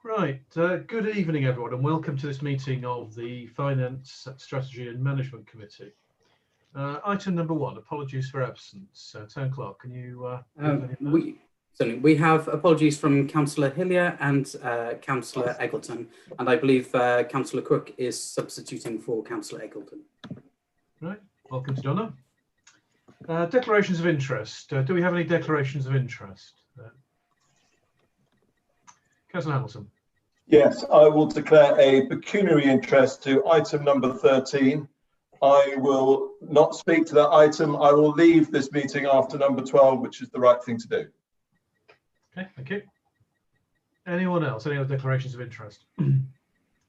Right, good evening everyone and welcome to this meeting of the Finance, Strategy and Management Committee. Item number 1, apologies for absence. Town Clerk, can you... we have apologies from Councillor Hillier and Councillor Eggleton, and I believe Councillor Cook is substituting for Councillor Eggleton. Right, welcome to Donna. Declarations of interest. Do we have any declarations of interest? Councillor Hamilton. Yes, I will declare a pecuniary interest to item number 13. I will not speak to that item. I will leave this meeting after number 12, which is the right thing to do. Okay, thank you. Anyone else? Any other declarations of interest?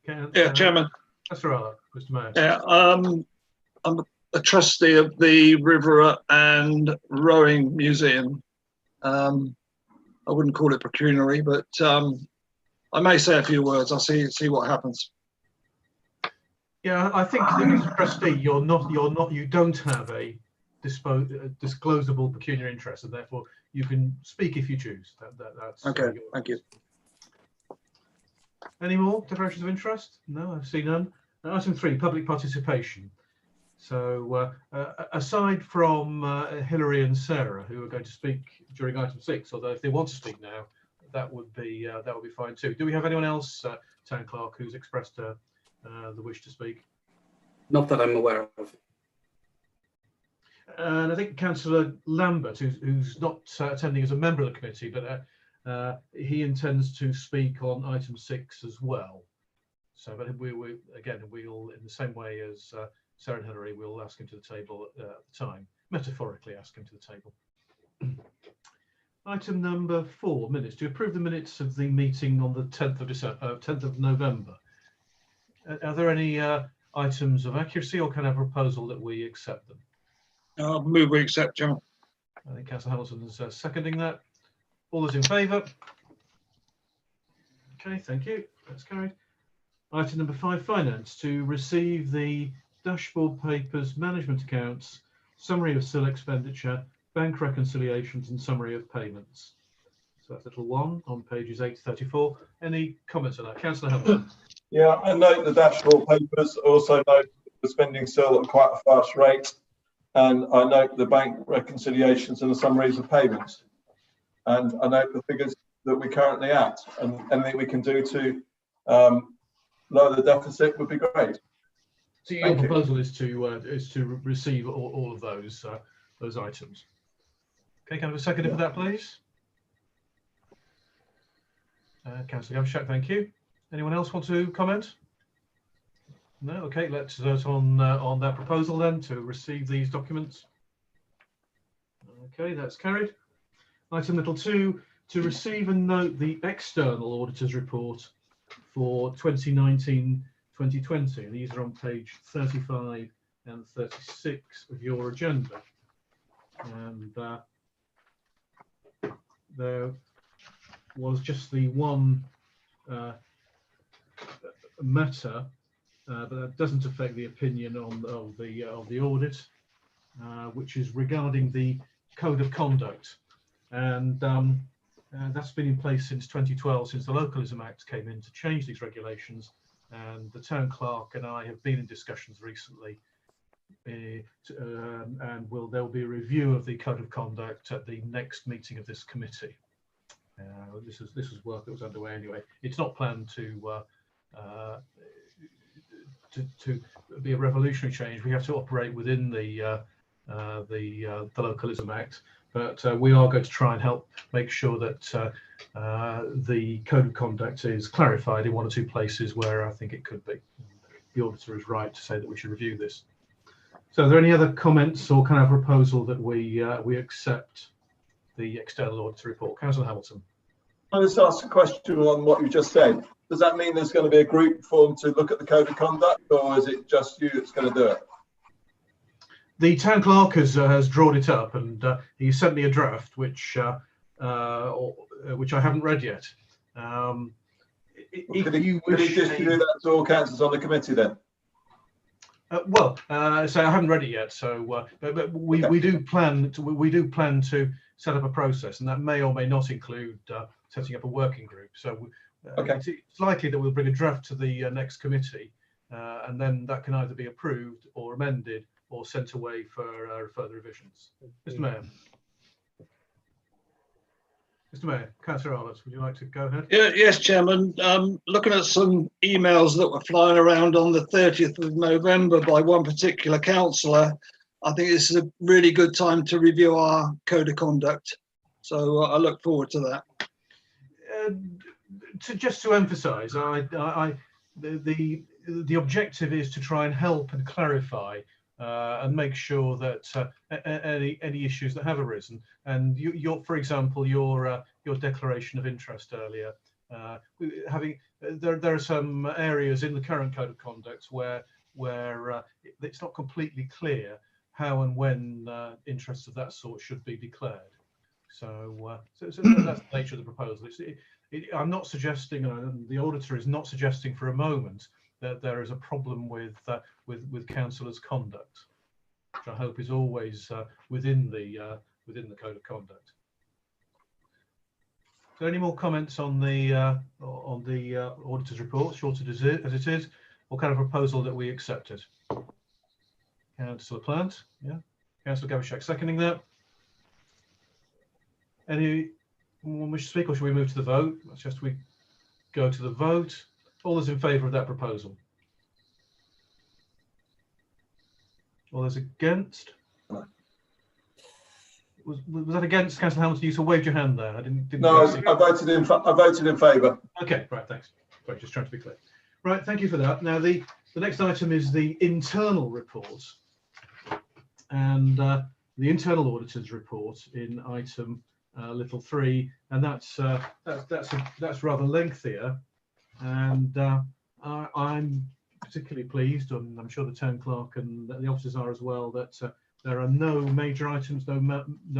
Yeah, Chairman. That's right, Mr. Mayor. Yeah, I'm a trustee of the River and Rowing Museum. I wouldn't call it pecuniary, but I may say a few words. I'll see what happens. Yeah, I think as a trustee, you don't have a disclosable pecuniary interest, and therefore you can speak if you choose. That's okay. Thank you. Any more declarations of interest? No, I see none. Item 3, public participation. So aside from Hilary and Sarah, who are going to speak during item 6, although if they want to speak now, that would be fine too. Do we have anyone else, Town Clerk, who's expressed the wish to speak? Not that I'm aware of. And I think Councillor Lambert, who's not attending as a member of the committee, but he intends to speak on item 6 as well. So, but we'll in the same way as Sarah and Hilary, we'll ask him to the table at the time, metaphorically ask him to the table. Item number 4, minutes. To approve the minutes of the meeting on the 10th of November. Are there any items of accuracy, or can I have a proposal that we accept them? I'll move we accept, Chairman. I think Councillor Hamilton is seconding that. All those in favour? Okay, thank you. That's carried. Item number 5, finance. To receive the dashboard papers, management accounts, summary of SIL expenditure, bank reconciliations and summary of payments. So that's little 1 on pages 8 to 34. Any comments on that? Councillor Hamilton. Yeah, I note the dashboard papers. I also note the spending still at quite a fast rate. And I note the bank reconciliations and the summaries of payments. And I note the figures that we're currently at, and anything we can do to lower the deficit would be great. So your proposal is to receive all of those items. Okay, can I have a second for that, please? Councillor Gavshak, thank you. Anyone else want to comment? No. Okay, let's vote on that proposal then to receive these documents. Okay, that's carried. Item little 2, to receive and note the external auditor's report for 2019-2020. These are on page 35 and 36 of your agenda. And there was just the one matter, but that doesn't affect the opinion of the audit, which is regarding the code of conduct, and that's been in place since 2012, since the Localism Act came in to change these regulations. And the Town Clerk and I have been in discussions recently, and there will be a review of the code of conduct at the next meeting of this committee. This is work that was underway anyway. It's not planned to be a revolutionary change. We have to operate within the Localism Act, but we are going to try and help make sure that the code of conduct is clarified in 1 or 2 places where I think it could be. The auditor is right to say that we should review this. So are there any other comments, or can I have a proposal that we accept the external auditor report? Councillor Hamilton. I'll just ask a question on what you just said. Does that mean there's going to be a group formed to look at the code of conduct, or is it just you that's going to do it? The Town Clerk has drawn it up, and he sent me a draft, which I haven't read yet. Could he distribute that to all councillors on the committee then? So I haven't read it yet. So, but we do plan to set up a process, and that may or may not include setting up a working group. So Okay. It's likely that we'll bring a draft to the next committee, and then that can either be approved or amended or sent away for further revisions. Mr. Mayor. Mr. Mayor, Councillor Arlott, would you like to go ahead? Yeah, yes, Chairman. Looking at some emails that were flying around on the 30th of November by one particular councillor, I think this is a really good time to review our code of conduct. So I look forward to that. Just to emphasise, the objective is to try and help and clarify and make sure that any issues that have arisen, and for example, your declaration of interest earlier, there are some areas in the current code of conduct where it's not completely clear how and when interests of that sort should be declared. So that's the nature of the proposal. I'm not suggesting, and the auditor is not suggesting for a moment, that there is a problem with councillors' conduct, which I hope is always within the code of conduct. So, any more comments on the auditor's report, short as it is, or kind of proposal that we accept it? Councillor Plant, yeah. Councillor Gavishak seconding that. Anyone wish to speak, or should we move to the vote? Let's just we go to the vote. All those in favour of that proposal? All those against? No. Was that against, Councillor Hamilton? You waved your hand there. I didn't No, see. I voted in favour. Okay, right, thanks. Right, just trying to be clear. Right, thank you for that. Now, the next item is the internal report, and the internal auditor's report in item little 3, and that's rather lengthier, and I'm particularly pleased, and I'm sure the town clerk and the officers are as well, that there are no major items, no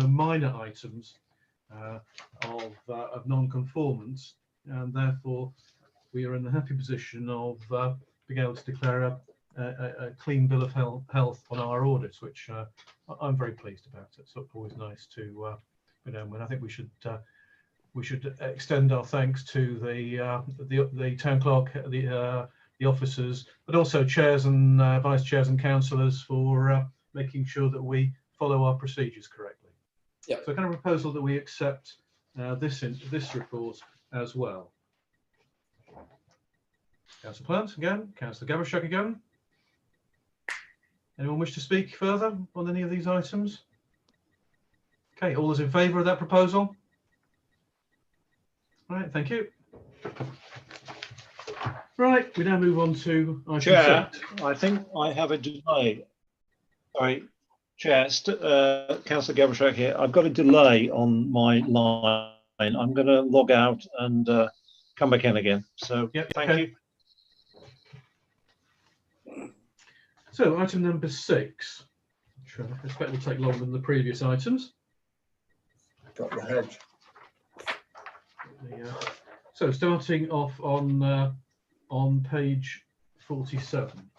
minor items of non-conformance, and therefore we are in the happy position of being able to declare a clean bill of health on our audits, which I'm very pleased about. It's always nice to, and I think we should extend our thanks to the town clerk, the officers, but also chairs and vice chairs and councillors for making sure that we follow our procedures correctly. Yep. So, kind of proposal that we accept this report as well. Councillor Plant again, Councillor Gavishak again. Anyone wish to speak further on any of these items? Okay, all those in favour of that proposal? Right, thank you. Right, we now move on to item Chair, 6. I think I have a delay. Sorry, Chair, Councillor Gavishak here. I've got a delay on my line. I'm going to log out and come back in again. So, Yep, thank okay. you. So, item number 6, which I expect will take longer than the previous items. Got the hedge. So, starting off on page 47.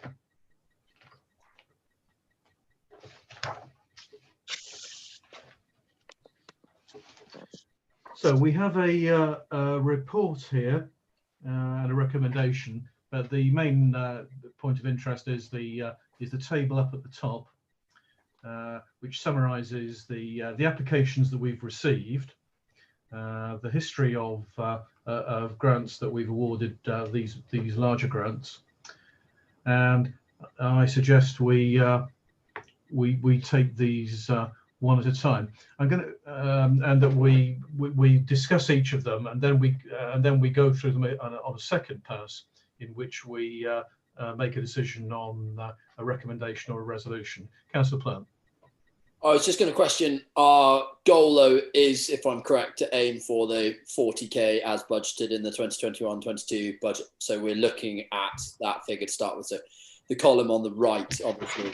So we have a report here and a recommendation. But the main point of interest is the table up at the top, which summarises the applications that we've received, the history of grants that we've awarded, these larger grants, and I suggest we take these one at a time. I'm going to and that we discuss each of them, and then we go through them on a second pass, in which we make a decision on a recommendation or a resolution. Councillor Plant. I was just going to question, our goal though is, if I'm correct, to aim for the 40k as budgeted in the 2021-22 budget. So we're looking at that figure to start with. So the column on the right, obviously,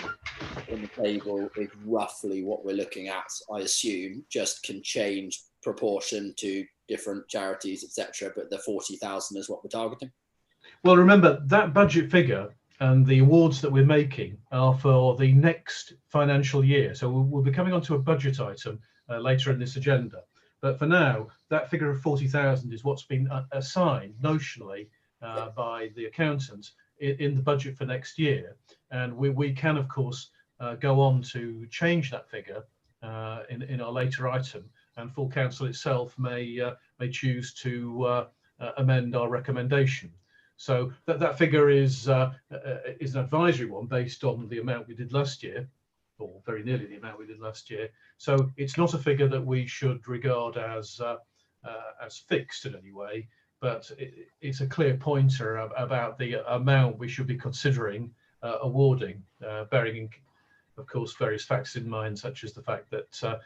in the table is roughly what we're looking at, I assume, just can change proportion to different charities, etc. But the 40,000 is what we're targeting. Well, remember that budget figure and the awards that we're making are for the next financial year. So we'll be coming on to a budget item later in this agenda. But for now, that figure of 40,000 is what's been assigned notionally by the accountant in the budget for next year. And we can, of course, go on to change that figure in our later item, and full council itself may choose to amend our recommendation. So that figure is an advisory one based on the amount we did last year, or very nearly the amount we did last year. So it's not a figure that we should regard as fixed in any way, but it's a clear pointer about the amount we should be considering awarding, bearing, of course, various facts in mind, such as the fact that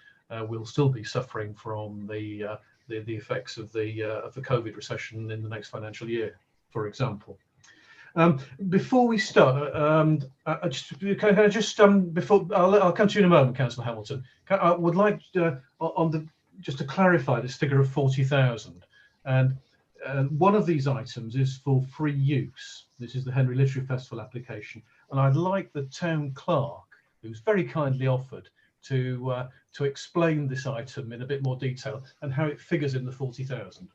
we'll still be suffering from the effects of the COVID recession in the next financial year, for example. Before we start, can I just before I'll come to you in a moment, Councillor Hamilton. I would like just to clarify this figure of 40,000, and one of these items is for free use. This is the Henley Literary Festival application, and I'd like the town clerk, who's very kindly offered, to explain this item in a bit more detail and how it figures in the 40,000.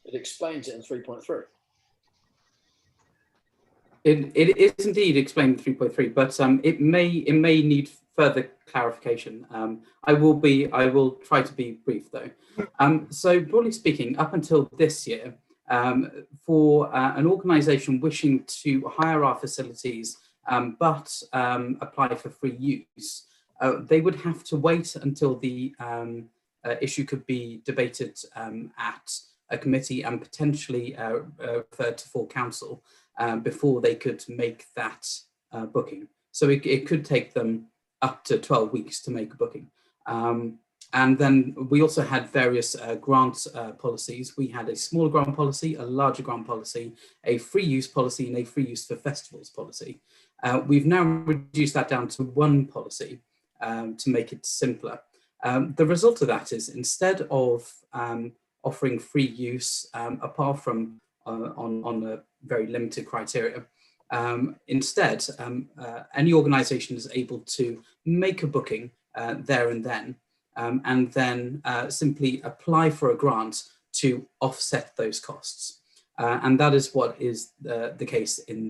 It explains it in 3.3. It is indeed explained in 3.3, but it may need further clarification. I will try to be brief though. So broadly speaking, up until this year, for an organisation wishing to hire our facilities but apply for free use, they would have to wait until the issue could be debated at a committee and potentially referred to full council before they could make that booking. So it could take them up to 12 weeks to make a booking. And then we also had various grant policies. We had a smaller grant policy, a larger grant policy, a free use policy, and a free use for festivals policy. We've now reduced that down to one policy to make it simpler. The result of that is, instead of offering free use, apart from on a very limited criteria, instead, any organisation is able to make a booking there and then simply apply for a grant to offset those costs. And that is what is the case in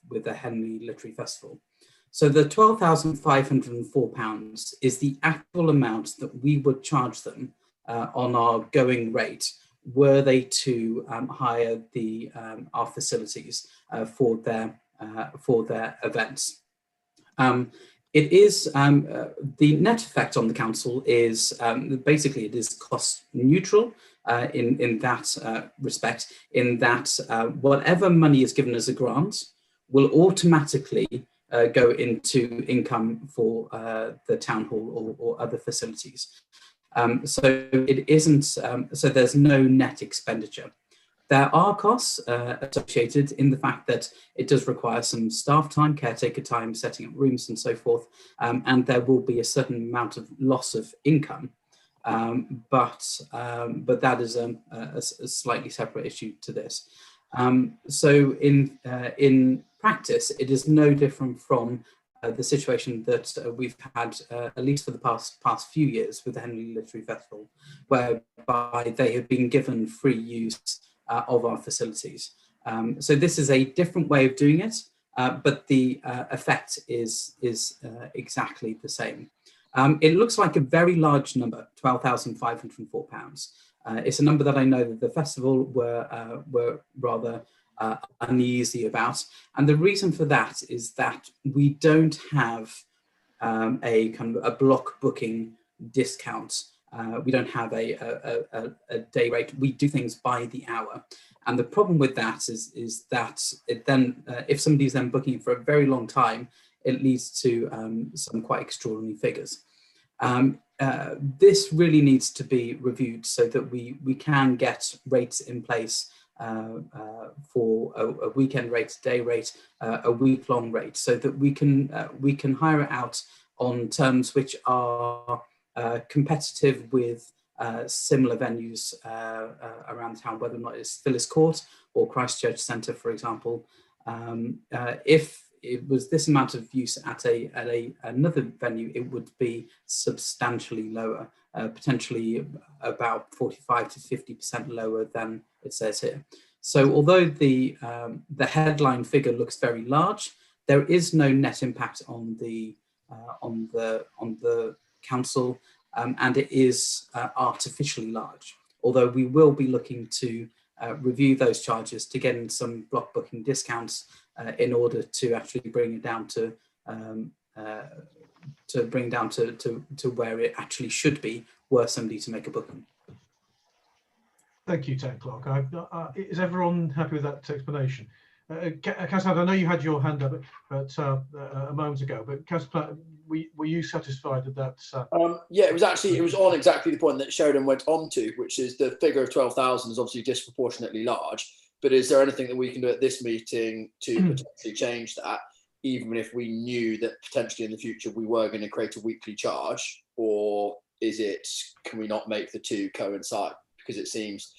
with the Henley Literary Festival. So the £12,504 is the actual amount that we would charge them on our going rate were they to hire our facilities for their events. It is the net effect on the council is basically it is cost neutral in that respect, in that whatever money is given as a grant will automatically go into income for the town hall or other facilities. So it isn't, so there's no net expenditure. There are costs associated in the fact that it does require some staff time, caretaker time, setting up rooms and so forth, and there will be a certain amount of loss of income, but that is a slightly separate issue to this. So in practice, it is no different from the situation that we've had, at least for the past few years, with the Henley Literary Festival, whereby they have been given free use of our facilities. So this is a different way of doing it, but the effect is exactly the same. It looks like a very large number, £12,504. It's a number that I know that the festival were rather uneasy about, and the reason for that is that we don't have a kind of a block booking discount. We don't have a day rate. We do things by the hour, and the problem with that is that it then if somebody's then booking for a very long time, it leads to some quite extraordinary figures. This really needs to be reviewed so that we can get rates in place for a weekend rate, day rate, a week-long rate, so that we can hire it out on terms which are competitive with similar venues around town, whether or not it's Phyllis Court or Christchurch Centre, for example. If it was this amount of use at another venue, it would be substantially lower potentially about 45 to 50% lower than it says here. So although the headline figure looks very large, there is no net impact on the council, and it is artificially large. Although we will be looking to review those charges to get in some block booking discounts in order to actually bring it down to where it actually should be, were somebody to make a booking. Thank you, Town Clerk. Is everyone happy with that explanation? Councillor, I know you had your hand up a moment ago, but Councillor, were you satisfied with that? Yeah, it was on exactly the point that Sheridan went on to, which is the figure of 12,000 is obviously disproportionately large. But is there anything that we can do at this meeting to potentially change that, even if we knew that potentially in the future we were going to create a weekly charge, or can we not make the two coincide? Because it seems,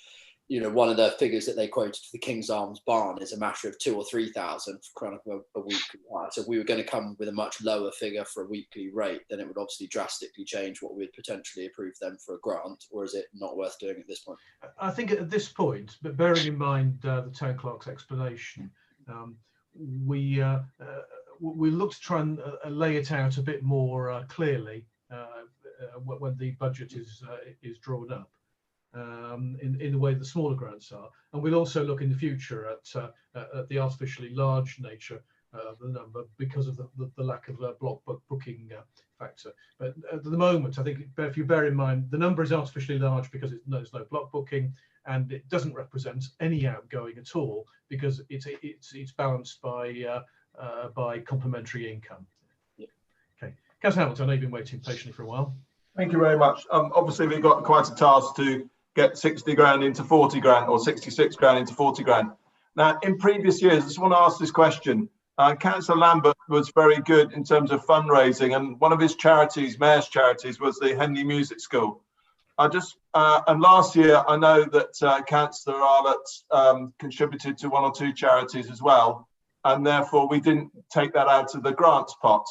one of the figures that they quoted for the King's Arms barn is a matter of 2,000 or 3,000 for kind of a weekly hire. So if we were going to come with a much lower figure for a weekly rate, then it would obviously drastically change what we'd potentially approve them for a grant, or is it not worth doing at this point? I think at this point, but bearing in mind the Town Clerk's explanation, we look to try and lay it out a bit more clearly when the budget is drawn up. In the way the smaller grants are, and we'll also look in the future at the artificially large nature of the number because of the lack of block booking factor. But at the moment, I think if you bear in mind the number is artificially large because there's no block booking, and it doesn't represent any outgoing at all because it's balanced by complementary income. Yeah. Okay, Councillor Hamilton, I know you've been waiting patiently for a while. Thank you very much. Obviously, we've got quite a task to get 60 grand into 40 grand or 66 grand into 40 grand. Now, in previous years, I just want to ask this question. Councillor Lambert was very good in terms of fundraising, and one of his charities, Mayor's Charities, was the Henley Music School. And last year, I know that Councillor Arlott contributed to one or two charities as well, and therefore we didn't take that out of the grants pot.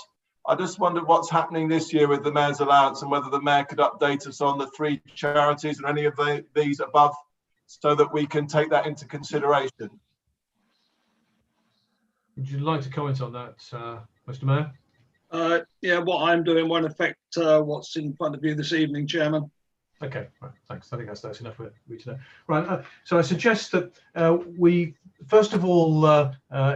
I just wondered what's happening this year with the Mayor's allowance, and whether the Mayor could update us on the 3 charities or any of these above, so that we can take that into consideration. Would you like to comment on that, Mr. Mayor? Yeah, what I'm doing won't affect what's in front of you this evening, Chairman. Okay, right, thanks. I think that's enough for me to know. Right, so I suggest that we first of all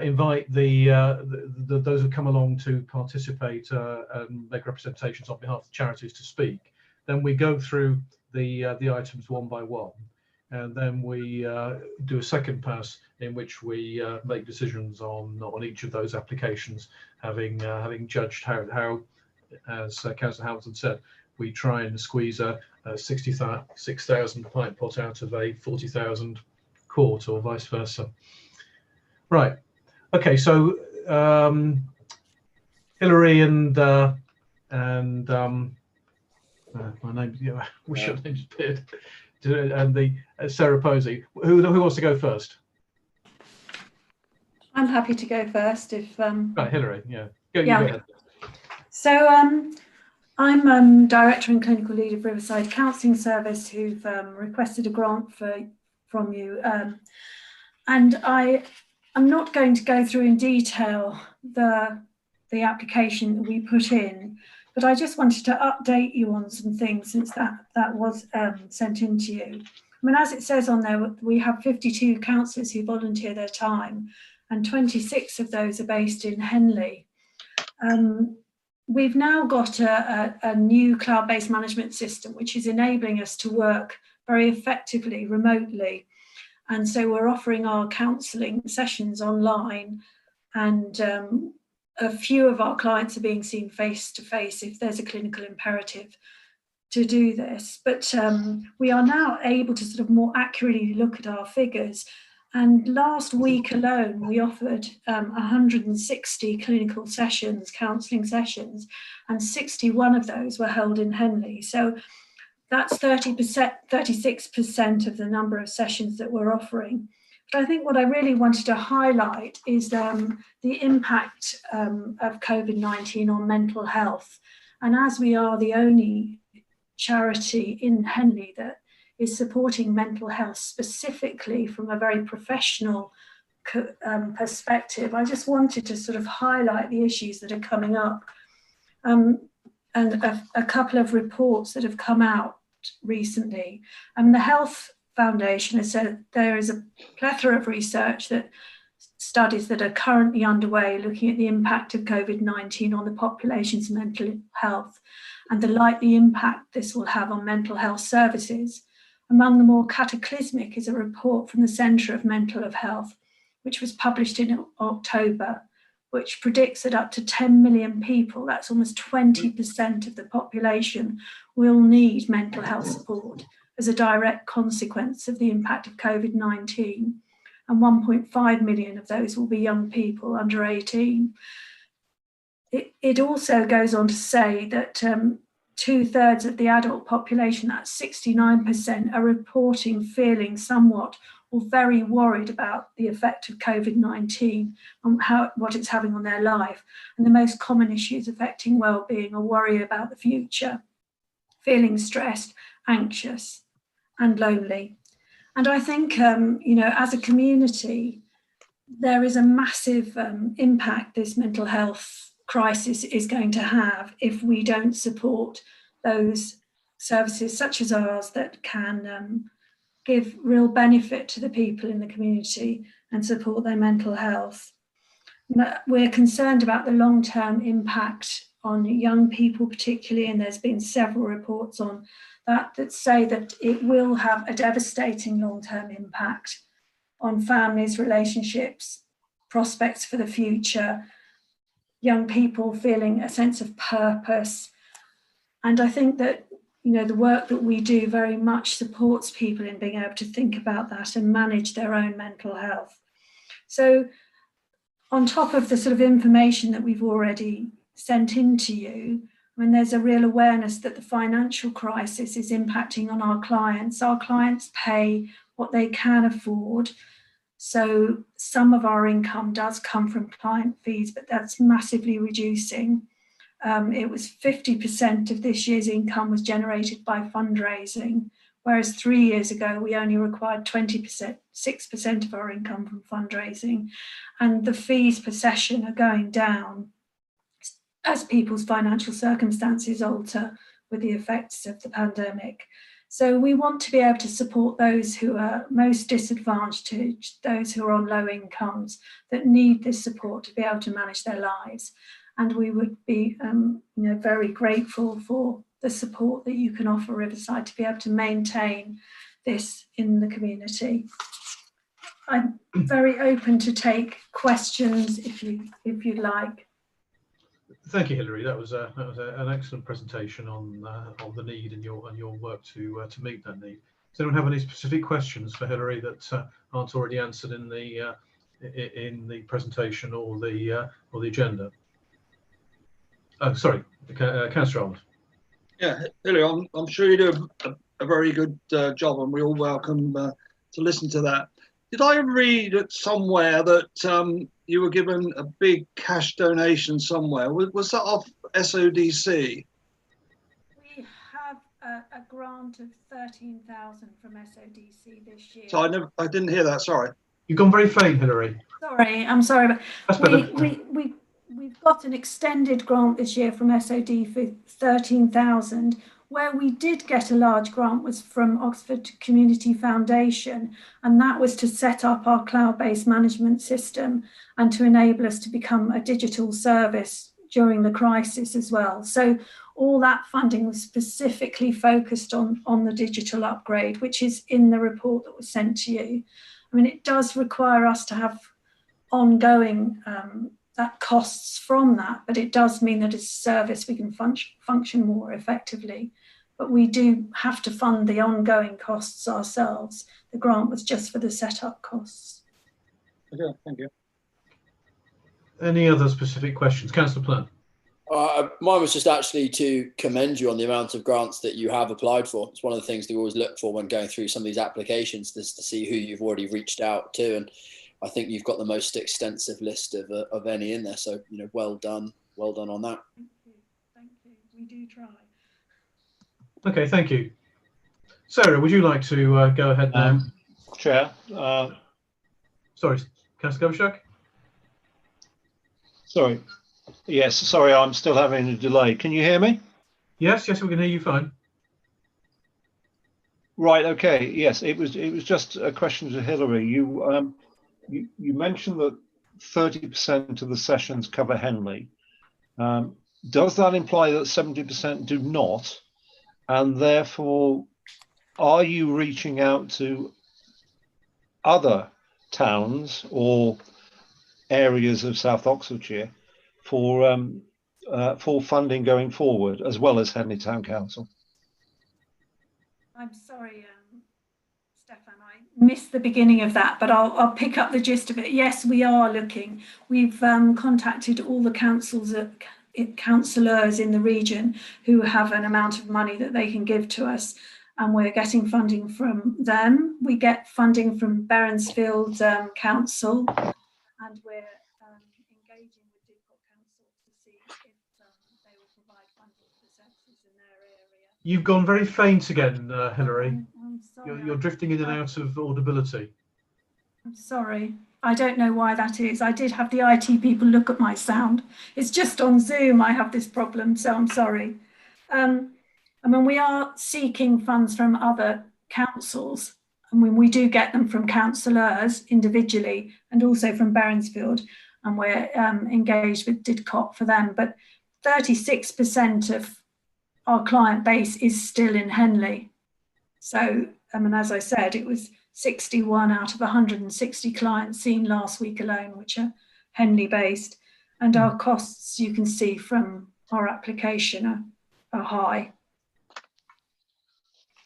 invite those who come along to participate and make representations on behalf of the charities to speak. Then we go through the items one by one, and then we do a second pass in which we make decisions on each of those applications, having judged how, as Councillor Hamilton said, we try and squeeze a 66,000 pint pot out of a 40,000 quart, or vice versa. Right. Okay. So Hilary and my name, yeah, wish your name's appeared, and the Sarah Posey. Who wants to go first? I'm happy to go first if. Right, Hilary. Yeah. Go ahead. So I'm Director and Clinical Lead of Riverside Counselling Service, who've requested a grant from you. And I'm not going to go through in detail the application that we put in, but I just wanted to update you on some things since that was sent in to you. I mean, as it says on there, we have 52 counsellors who volunteer their time, and 26 of those are based in Henley. We've now got a new cloud-based management system, which is enabling us to work very effectively remotely. And so we're offering our counselling sessions online, and a few of our clients are being seen face-to-face if there's a clinical imperative to do this. But we are now able to sort of more accurately look at our figures. And last week alone, we offered 160 clinical sessions, counselling sessions, and 61 of those were held in Henley. So that's 36% of the number of sessions that we're offering. But I think what I really wanted to highlight is the impact of COVID-19 on mental health. And as we are the only charity in Henley that is supporting mental health specifically from a very professional perspective. I just wanted to sort of highlight the issues that are coming up, and a couple of reports that have come out recently. The Health Foundation has said there is a plethora of research that studies that are currently underway looking at the impact of COVID-19 on the population's mental health and the likely impact this will have on mental health services. Among the more cataclysmic is a report from the Centre of Mental Health, which was published in October, which predicts that up to 10 million people, that's almost 20% of the population, will need mental health support as a direct consequence of the impact of COVID-19. And 1.5 million of those will be young people under 18. It also goes on to say that 2/3 of the adult population, that's 69%, are reporting feeling somewhat or very worried about the effect of COVID-19 and what it's having on their life. And the most common issues affecting well-being are worry about the future, feeling stressed, anxious, and lonely. And I think, as a community, there is a massive impact this mental health crisis is going to have if we don't support those services such as ours that can give real benefit to the people in the community and support their mental health. We're concerned about the long-term impact on young people particularly, and there's been several reports on that say that it will have a devastating long-term impact on families, relationships, prospects for the future, young people feeling a sense of purpose. And I think that the work that we do very much supports people in being able to think about that and manage their own mental health. So on top of the sort of information that we've already sent in to you, when there's a real awareness that the financial crisis is impacting on our clients pay what they can afford. So some of our income does come from client fees, but that's massively reducing. It was 50% of this year's income was generated by fundraising, whereas 3 years ago, we only required 6% of our income from fundraising. And the fees per session are going down as people's financial circumstances alter with the effects of the pandemic. So we want to be able to support those who are most disadvantaged, those who are on low incomes that need this support to be able to manage their lives. And we would be very grateful for the support that you can offer Riverside to be able to maintain this in the community. I'm very open to take questions if you'd like. Thank you, Hilary. That was an excellent presentation on the need and your work to meet that need. Does anyone have any specific questions for Hilary that aren't already answered in the presentation or the agenda? Sorry, Councillor Arnold. Yeah, Hilary, I'm sure you do a very good job, and we all welcome to listen to that. Did I read it somewhere that you were given a big cash donation somewhere? Was that off SODC? We have a grant of 13,000 from SODC this year. So I didn't hear that. Sorry. You've gone very faint, Hilary. Sorry, I'm sorry, but That's better. we've got an extended grant this year from SOD for 13,000. Where we did get a large grant was from Oxford Community Foundation, and that was to set up our cloud-based management system and to enable us to become a digital service during the crisis as well. So all that funding was specifically focused on the digital upgrade, which is in the report that was sent to you. I mean, it does require us to have ongoing that costs from that, but it does mean that as a service we can function more effectively. But we do have to fund the ongoing costs ourselves. The grant was just for the setup costs. Okay, thank you. Any other specific questions? Councillor Plan. Mine was just actually to commend you on the amount of grants that you have applied for. It's one of the things that we always look for when going through some of these applications, is to see who you've already reached out to. And I think you've got the most extensive list of any in there. So, you know, well done on that. Thank you. We do try. Okay, thank you. Sarah, would you like to go ahead now? Chair, Sorry, Councillor Governshak? sorry. Yes, sorry, I'm still having a delay. Can you hear me? Yes, we can hear you fine. Right. Okay. Yes, it was just a question to Hilary. You mentioned that 30% of the sessions cover Henley. Does that imply that 70% do not? And therefore, are you reaching out to other towns or areas of South Oxfordshire for funding going forward, as well as Henley Town Council? I'm sorry, Stefan, I missed the beginning of that, but I'll pick up the gist of it. Yes, we are looking. We've contacted all the councillors in the region who have an amount of money that they can give to us, and we're getting funding from them. We get funding from Berensfield Council, and we're engaging with Didcot Council to see if they will provide funding for the services in their area. You've gone very faint again, Hilary. I'm sorry. You're drifting in and out of audibility. I'm sorry. I don't know why that is. I did have the IT people look at my sound. It's just on Zoom I have this problem, so I'm sorry. I mean, we are seeking funds from other councils. I mean, we do get them from councillors individually and also from Berensfield, and we're engaged with Didcot for them. But 36% of our client base is still in Henley. So, I mean, as I said, it was 61 out of 160 clients seen last week alone, which are Henley based. And our costs, you can see from our application, are high.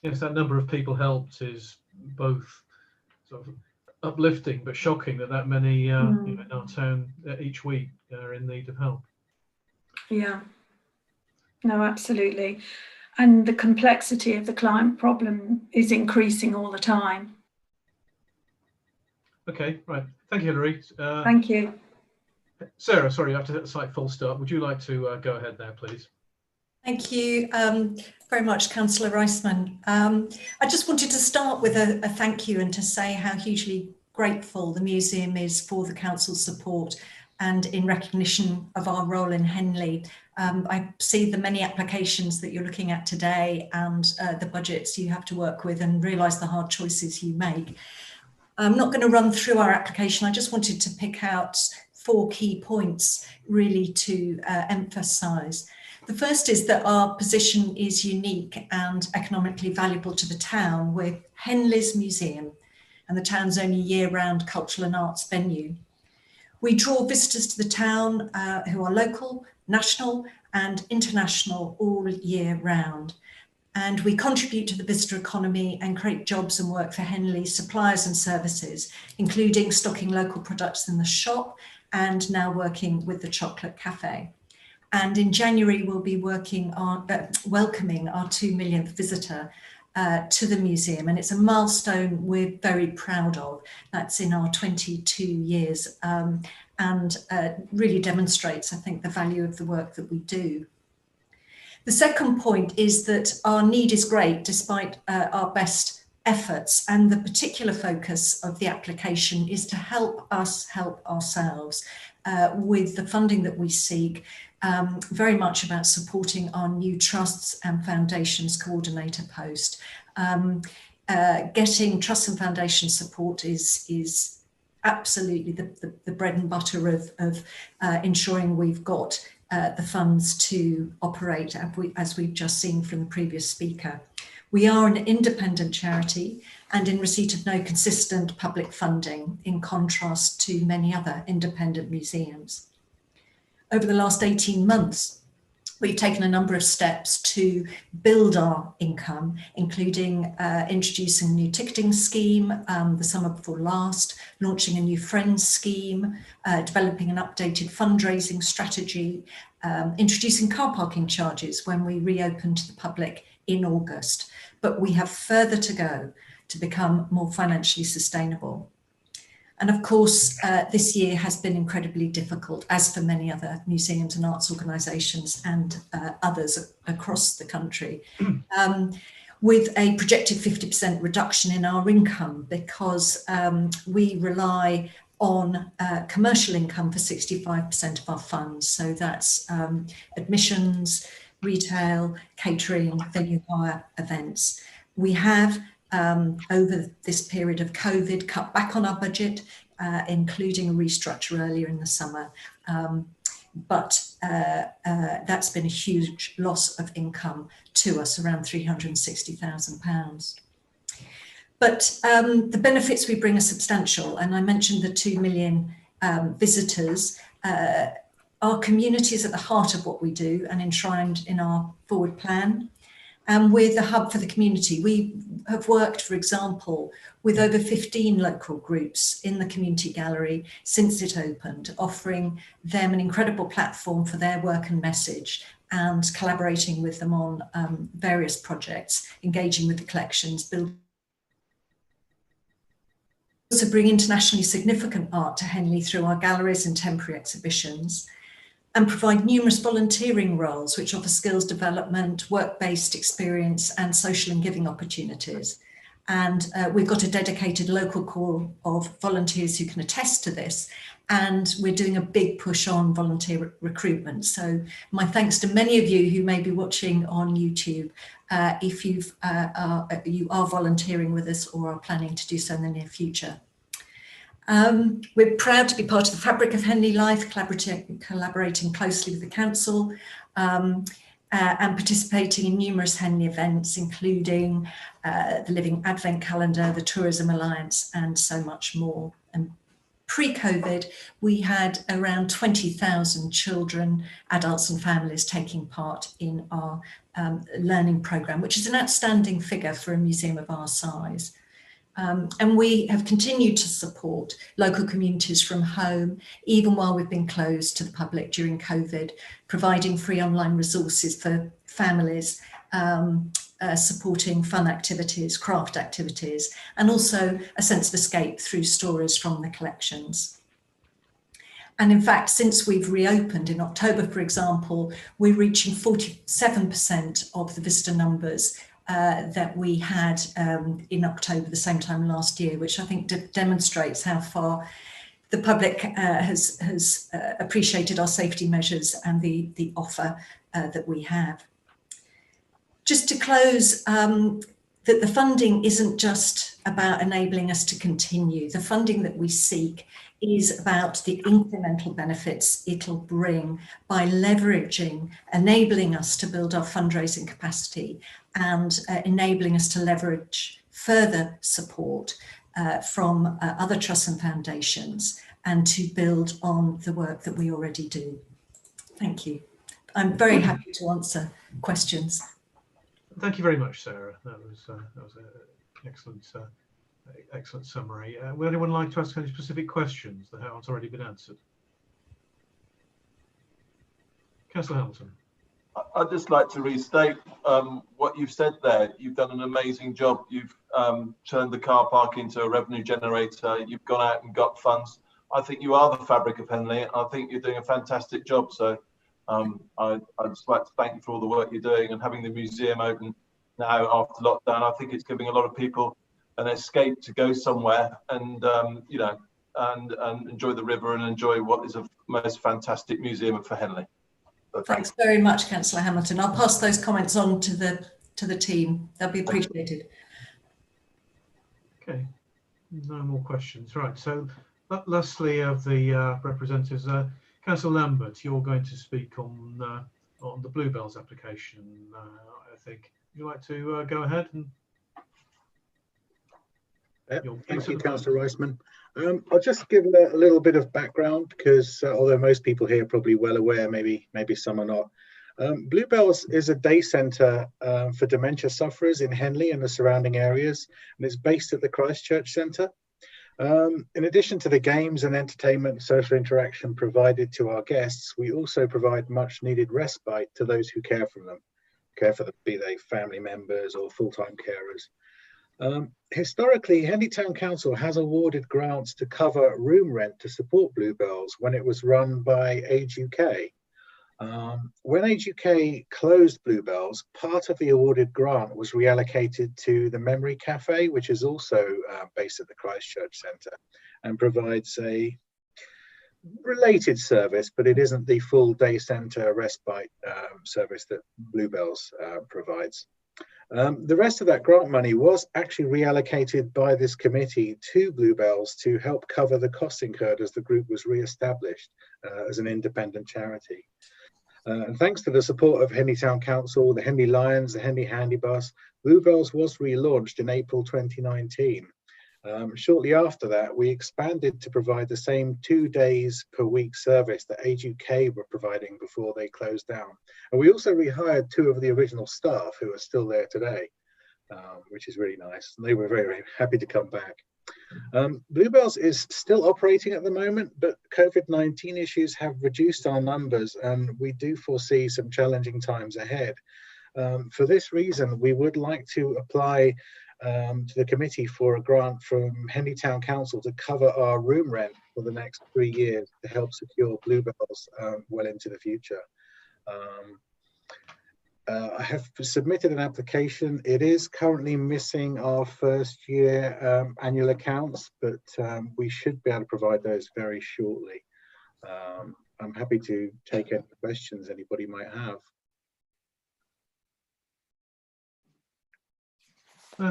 Yes, that number of people helped is both sort of uplifting but shocking that many in our town each week are in need of help. Yeah, no, absolutely. And the complexity of the client problem is increasing all the time. Okay, right. Thank you, Hilary. Thank you. Sarah, sorry, you have to hit the site full stop. Would you like to go ahead now, please? Thank you very much, Councillor Reisman. I just wanted to start with a thank you and to say how hugely grateful the museum is for the council's support and in recognition of our role in Henley. I see the many applications that you're looking at today and the budgets you have to work with, and realise the hard choices you make. I'm not going to run through our application. I just wanted to pick out 4 key points really to emphasise. The first is that our position is unique and economically valuable to the town. We're Henley's museum and the town's only year-round cultural and arts venue. We draw visitors to the town who are local, national and international all year round. And we contribute to the visitor economy and create jobs and work for Henley's suppliers and services, including stocking local products in the shop and now working with the Chocolate Cafe. And in January, we'll be working on welcoming our 2 millionth visitor to the museum. And it's a milestone we're very proud of. That's in our 22 years and really demonstrates, I think, the value of the work that we do. The second point is that our need is great despite our best efforts, and the particular focus of the application is to help us help ourselves with the funding that we seek, very much about supporting our new trusts and foundations coordinator post. Getting trusts and foundation support is absolutely the bread and butter of ensuring we've got the funds to operate, as we've just seen from the previous speaker. We are an independent charity and in receipt of no consistent public funding, in contrast to many other independent museums. Over the last 18 months, we've taken a number of steps to build our income, including introducing a new ticketing scheme the summer before last, launching a new Friends scheme, developing an updated fundraising strategy, introducing car parking charges when we reopened to the public in August. But we have further to go to become more financially sustainable. And of course, this year has been incredibly difficult, as for many other museums and arts organisations and others across the country, with a projected 50% reduction in our income, because we rely on commercial income for 65% of our funds. So that's admissions, retail, catering, venue hire, events. We have, over this period of COVID, cut back on our budget, including a restructure earlier in the summer. But that's been a huge loss of income to us, around £360,000. But the benefits we bring are substantial, and I mentioned the 2 million visitors. Our community is at the heart of what we do and enshrined in our forward plan. And we're the hub for the community. We have worked, for example, with over 15 local groups in the community gallery since it opened, offering them an incredible platform for their work and message, and collaborating with them on various projects, engaging with the collections, building. We also bring internationally significant art to Henley through our galleries and temporary exhibitions, and provide numerous volunteering roles which offer skills development, work-based experience and social and giving opportunities. And we've got a dedicated local core of volunteers who can attest to this. And we're doing a big push on volunteer recruitment. So my thanks to many of you who may be watching on YouTube, if you are volunteering with us or are planning to do so in the near future. We're proud to be part of the fabric of Henley Life, collaborating closely with the council and participating in numerous Henley events, including the Living Advent Calendar, the Tourism Alliance, and so much more. And pre-COVID, we had around 20,000 children, adults and families taking part in our learning programme, which is an outstanding figure for a museum of our size. And we have continued to support local communities from home, even while we've been closed to the public during COVID, providing free online resources for families, supporting fun activities, craft activities, and also a sense of escape through stories from the collections. And in fact, since we've reopened in October, for example, we're reaching 47% of the visitor numbers that we had in October, the same time last year, which I think demonstrates how far the public has appreciated our safety measures and the offer that we have. Just to close, that the funding isn't just about enabling us to continue. The funding that we seek is about the incremental benefits it'll bring by leveraging, enabling us to build our fundraising capacity and enabling us to leverage further support from other trusts and foundations, and to build on the work that we already do. Thank you. I'm very happy to answer questions. Thank you very much, Sarah. That was an excellent summary. Would anyone like to ask any specific questions that haven't already been answered? Councillor Hamilton. I'd just like to restate what you've said there. You've done an amazing job. You've turned the car park into a revenue generator. You've gone out and got funds. I think you are the fabric of Henley. I think you're doing a fantastic job. So I'd just like to thank you for all the work you're doing, and having the museum open now after lockdown. I think it's giving a lot of people an escape to go somewhere and and enjoy the river and enjoy what is a most fantastic museum for Henley. So thanks very much, Councillor Hamilton. I'll pass those comments on to the team. They'll be appreciated. Okay, no more questions. Right, so lastly of the representatives, Councillor Lambert, you're going to speak on the Bluebells application, I think. Would you like to go ahead? And thank you, Councillor Reisman. I'll just give a little bit of background, because although most people here are probably well aware, maybe some are not. Bluebells is a day centre for dementia sufferers in Henley and the surrounding areas, and it's based at the Christchurch Centre. In addition to the games and entertainment, social interaction provided to our guests, we also provide much needed respite to those who care for them, be they family members or full-time carers. Historically, Henley Town Council has awarded grants to cover room rent to support Bluebells when it was run by Age UK. When Age UK closed Bluebells, part of the awarded grant was reallocated to the Memory Cafe, which is also based at the Christchurch Centre and provides a related service, but it isn't the full day centre respite service that Bluebells provides. The rest of that grant money was actually reallocated by this committee to Bluebells to help cover the costs incurred as the group was re-established as an independent charity. And thanks to the support of Henley Town Council, the Henley Lions, the Henley Handy Bus, Bluebells was relaunched in April 2019. Shortly after that, we expanded to provide the same 2 days per week service that Age UK were providing before they closed down. And we also rehired 2 of the original staff who are still there today, which is really nice. And they were very, very happy to come back. Bluebells is still operating at the moment, but COVID-19 issues have reduced our numbers and we do foresee some challenging times ahead. For this reason, we would like to apply to the committee for a grant from Henley Town Council to cover our room rent for the next 3 years to help secure Bluebells well into the future. I have submitted an application. It is currently missing our first year annual accounts, but we should be able to provide those very shortly. I'm happy to take any questions anybody might have.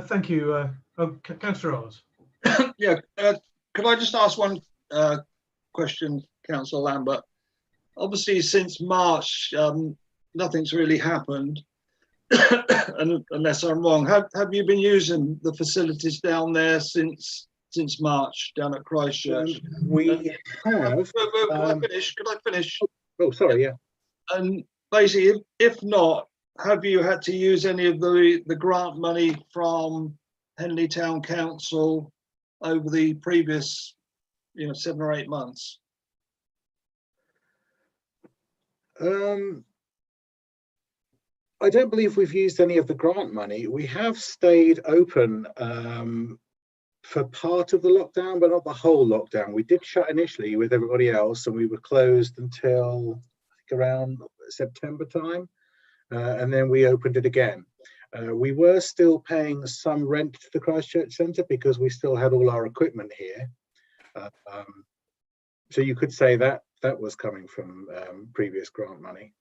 Thank you. Councillor Oz. Yeah, could I just ask one question, Councillor Lambert? Obviously, since March, nothing's really happened, unless I'm wrong. Have you been using the facilities down there since March down at Christchurch? We have. Could I finish? Oh, sorry, yeah. And basically, if not, have you had to use any of the grant money from Henley Town Council over the previous, 7 or 8 months? I don't believe we've used any of the grant money. We have stayed open for part of the lockdown, but not the whole lockdown. We did shut initially with everybody else, and we were closed until I think around September time, and then we opened it again. We were still paying some rent to the Christchurch Centre because we still had all our equipment here. So you could say that that was coming from previous grant money.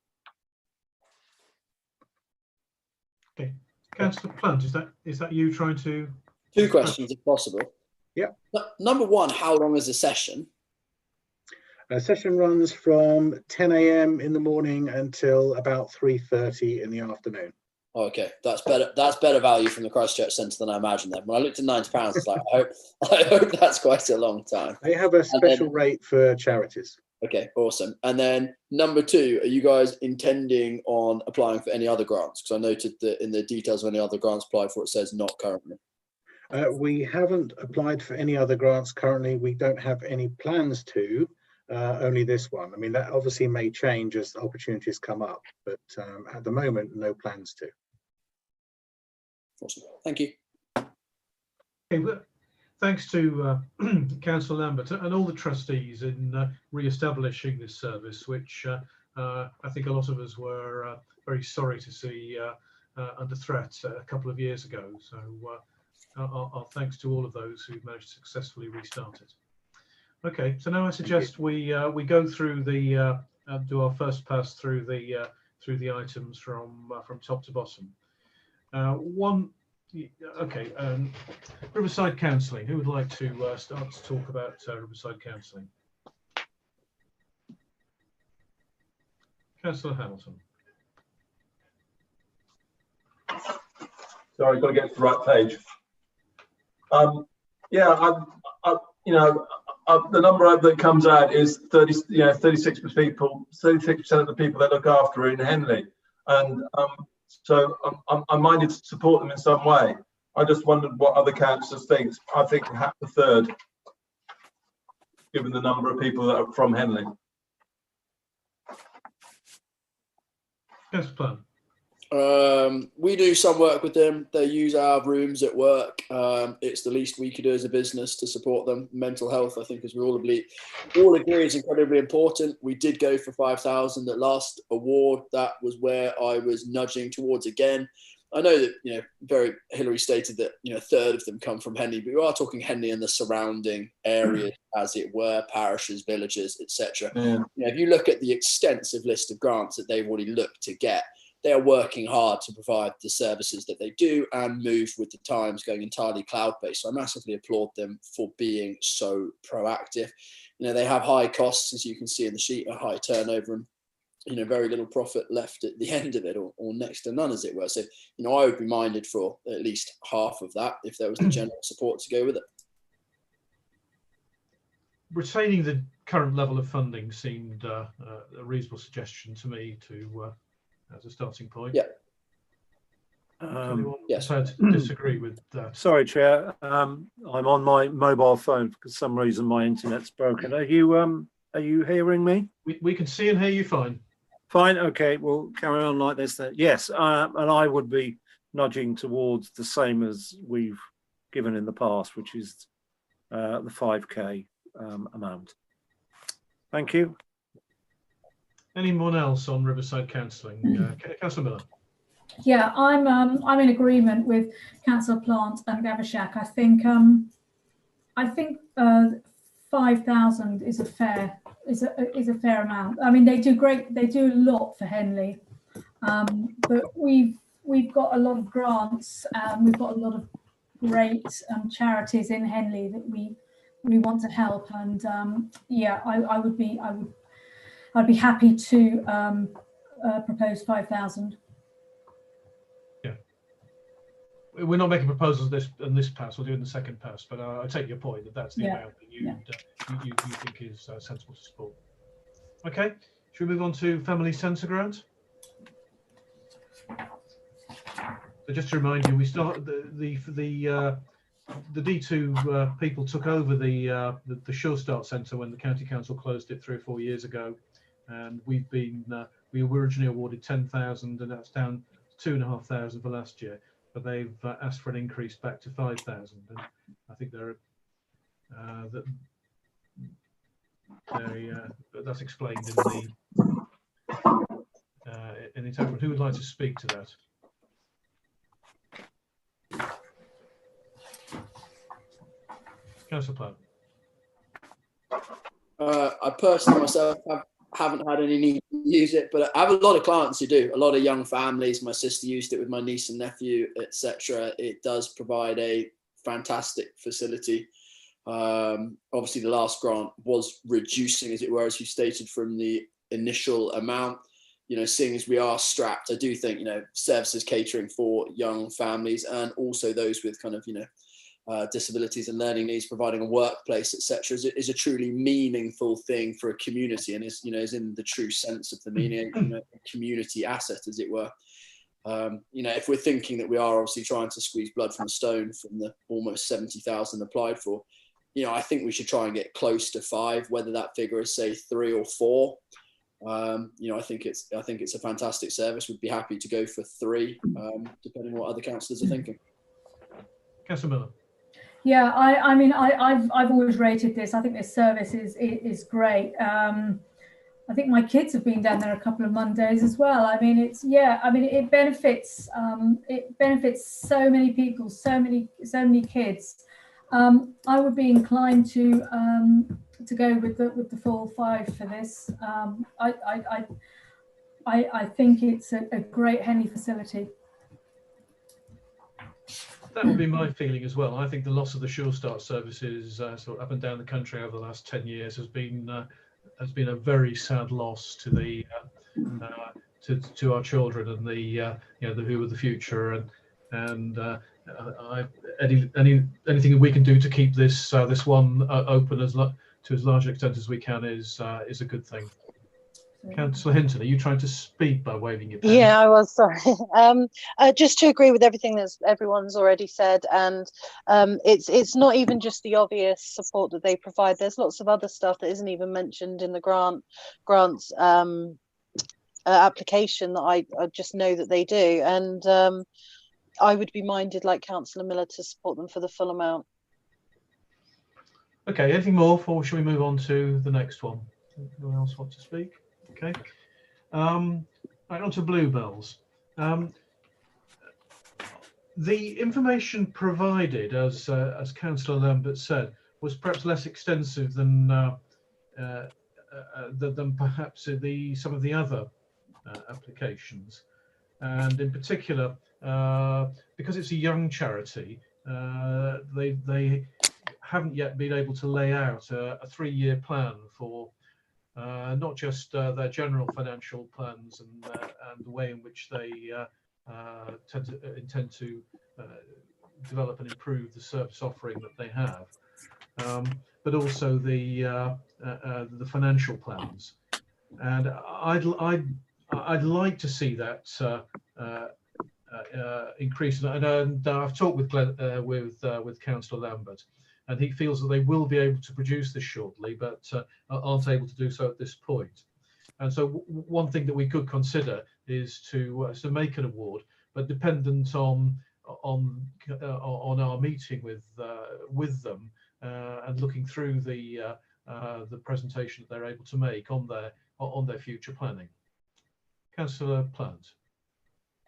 Okay, Councillor Plant, is that you trying to? 2 questions, if possible. Yeah. Number 1, how long is the session? A session runs from 10 AM in the morning until about 3:30 in the afternoon. Okay, that's better. That's better value from the Christchurch Centre than I imagined. Then when I looked at £90, it's like I hope that's quite a long time. They have a special rate for charities. Okay, awesome. And then number 2, are you guys intending on applying for any other grants? Because I noted that in the details of any other grants applied for, it says not currently. We haven't applied for any other grants currently. We don't have any plans to, only this one. I mean, that obviously may change as opportunities come up, but at the moment, no plans to. Awesome. Thank you. Okay, well, thanks to Councillor Lambert and all the trustees in re-establishing this service, which I think a lot of us were very sorry to see under threat a couple of years ago. So our thanks to all of those who managed to successfully restart it. Okay, so now I suggest we go through the do our first pass through the items from top to bottom. Riverside Counselling. Who would like to start to talk about Riverside Counselling? Councillor Hamilton. Sorry, I've got to get to the right page. The number that comes out is 36% people, 36% of the people that look after in Henley, and so I'm minded to support them in some way. I just wondered what other councillors think. I think perhaps a third, given the number of people that are from Henley. Yes, Plan. We do some work with them. They use our rooms at work. It's the least we could do as a business to support them. Mental health, I think, as we all agree, is incredibly important. We did go for 5,000 at last award. That was where I was nudging towards again. I know that, Hillary stated that, a third of them come from Henley, but we are talking Henley and the surrounding areas, as it were, parishes, villages, etc. Yeah. If you look at the extensive list of grants that they've already looked to get, they are working hard to provide the services that they do and move with the times, going entirely cloud-based. So I massively applaud them for being so proactive. They have high costs, as you can see in the sheet, a high turnover, and very little profit left at the end of it, or next to none, as it were. So, I would be minded for at least half of that if there was the general support to go with it. Retaining the current level of funding seemed a reasonable suggestion to me as a starting point. Yeah. Yes. I disagree with that. Sorry, Chair. I'm on my mobile phone because for some reason my internet's broken. Are you hearing me? We can see and hear you fine. Fine. Okay. We'll carry on like this then. Yes. And I would be nudging towards the same as we've given in the past, which is the 5K amount. Thank you. Anyone else on Riverside Counselling? Councillor Miller. Yeah, I'm in agreement with Councillor Plant and Gavashak. I think 5,000 is a fair amount. I mean, they do a lot for Henley, but we've got a lot of grants. We've got a lot of great charities in Henley that we want to help, and I'd be happy to propose 5,000. Yeah, we're not making proposals in this pass. We'll do it in the second pass. But I take your point that that's the amount that you think is sensible to support. Okay, should we move on to Family Centre grant? So just to remind you, we start the D2 people took over the Sure Start Centre when the County Council closed it 3 or 4 years ago, and we were originally awarded 10,000, and that's down to 2,500 for last year. But they've asked for an increase back to 5,000, and I think that's explained in the total. Who would like to speak to that? Councillor Plant. I personally myself haven't had any need to use it, but I have a lot of clients who do. A lot of young families. My sister used it with my niece and nephew, etc. It does provide a fantastic facility. Obviously, the last grant was reducing, as it were, as you stated, from the initial amount. Seeing as we are strapped, I do think services catering for young families and also those with kind of disabilities and learning needs, providing a workplace, etc., is a truly meaningful thing for a community, and is in the true sense of the meaning, a community asset, as it were. If we're thinking that we are obviously trying to squeeze blood from a stone from the almost 70,000 applied for, I think we should try and get close to 5, whether that figure is say 3 or 4. I think it's a fantastic service. We'd be happy to go for 3, depending on what other councillors are thinking. Councillor Miller. Yeah, I've always rated this. I think this service is great. I think my kids have been down there a couple of Mondays as well. It benefits so many people, so many kids. I would be inclined to go with the full 5 for this. I think it's a great Henley facility. That would be my feeling as well. I think the loss of the Sure Start services sort of up and down the country over the last 10 years has been a very sad loss to the to our children and the who are the future, and anything we can do to keep this one open to as large an extent as we can is a good thing. Councillor Hinton, are you trying to speak by waving your pen? Yeah, I was, sorry. Just to agree with everything that everyone's already said, and it's not even just the obvious support that they provide. There's lots of other stuff that isn't even mentioned in the grants. application that I just know that they do, and I would be minded, like Councillor Miller, to support them for the full amount. Okay, anything more, or shall we move on to the next one? Anyone else want to speak? Okay. Right, on to Bluebells. The information provided, as Councillor Lambert said, was perhaps less extensive than perhaps some of the other applications, and in particular, because it's a young charity, they haven't yet been able to lay out a 3-year plan for not just their general financial plans and the way in which they intend to develop and improve the service offering that they have, but also the financial plans. And I'd like to see that increase. And I've talked with Councillor Lambert, and he feels that they will be able to produce this shortly, but aren't able to do so at this point. And so one thing that we could consider is to make an award, but dependent on our meeting with them and looking through the presentation that they're able to make on their future planning. Councillor Plant.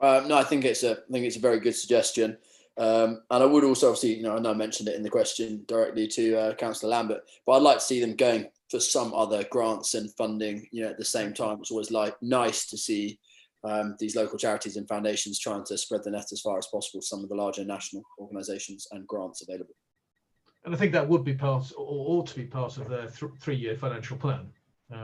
No, I think it's a very good suggestion. And I would also, obviously, I know I mentioned it in the question directly to Councillor Lambert, but I'd like to see them going for some other grants and funding, at the same time. It's always nice to see these local charities and foundations trying to spread the net as far as possible to some of the larger national organisations and grants available. And I think that would be part, or ought to be part of their 3-year financial plan,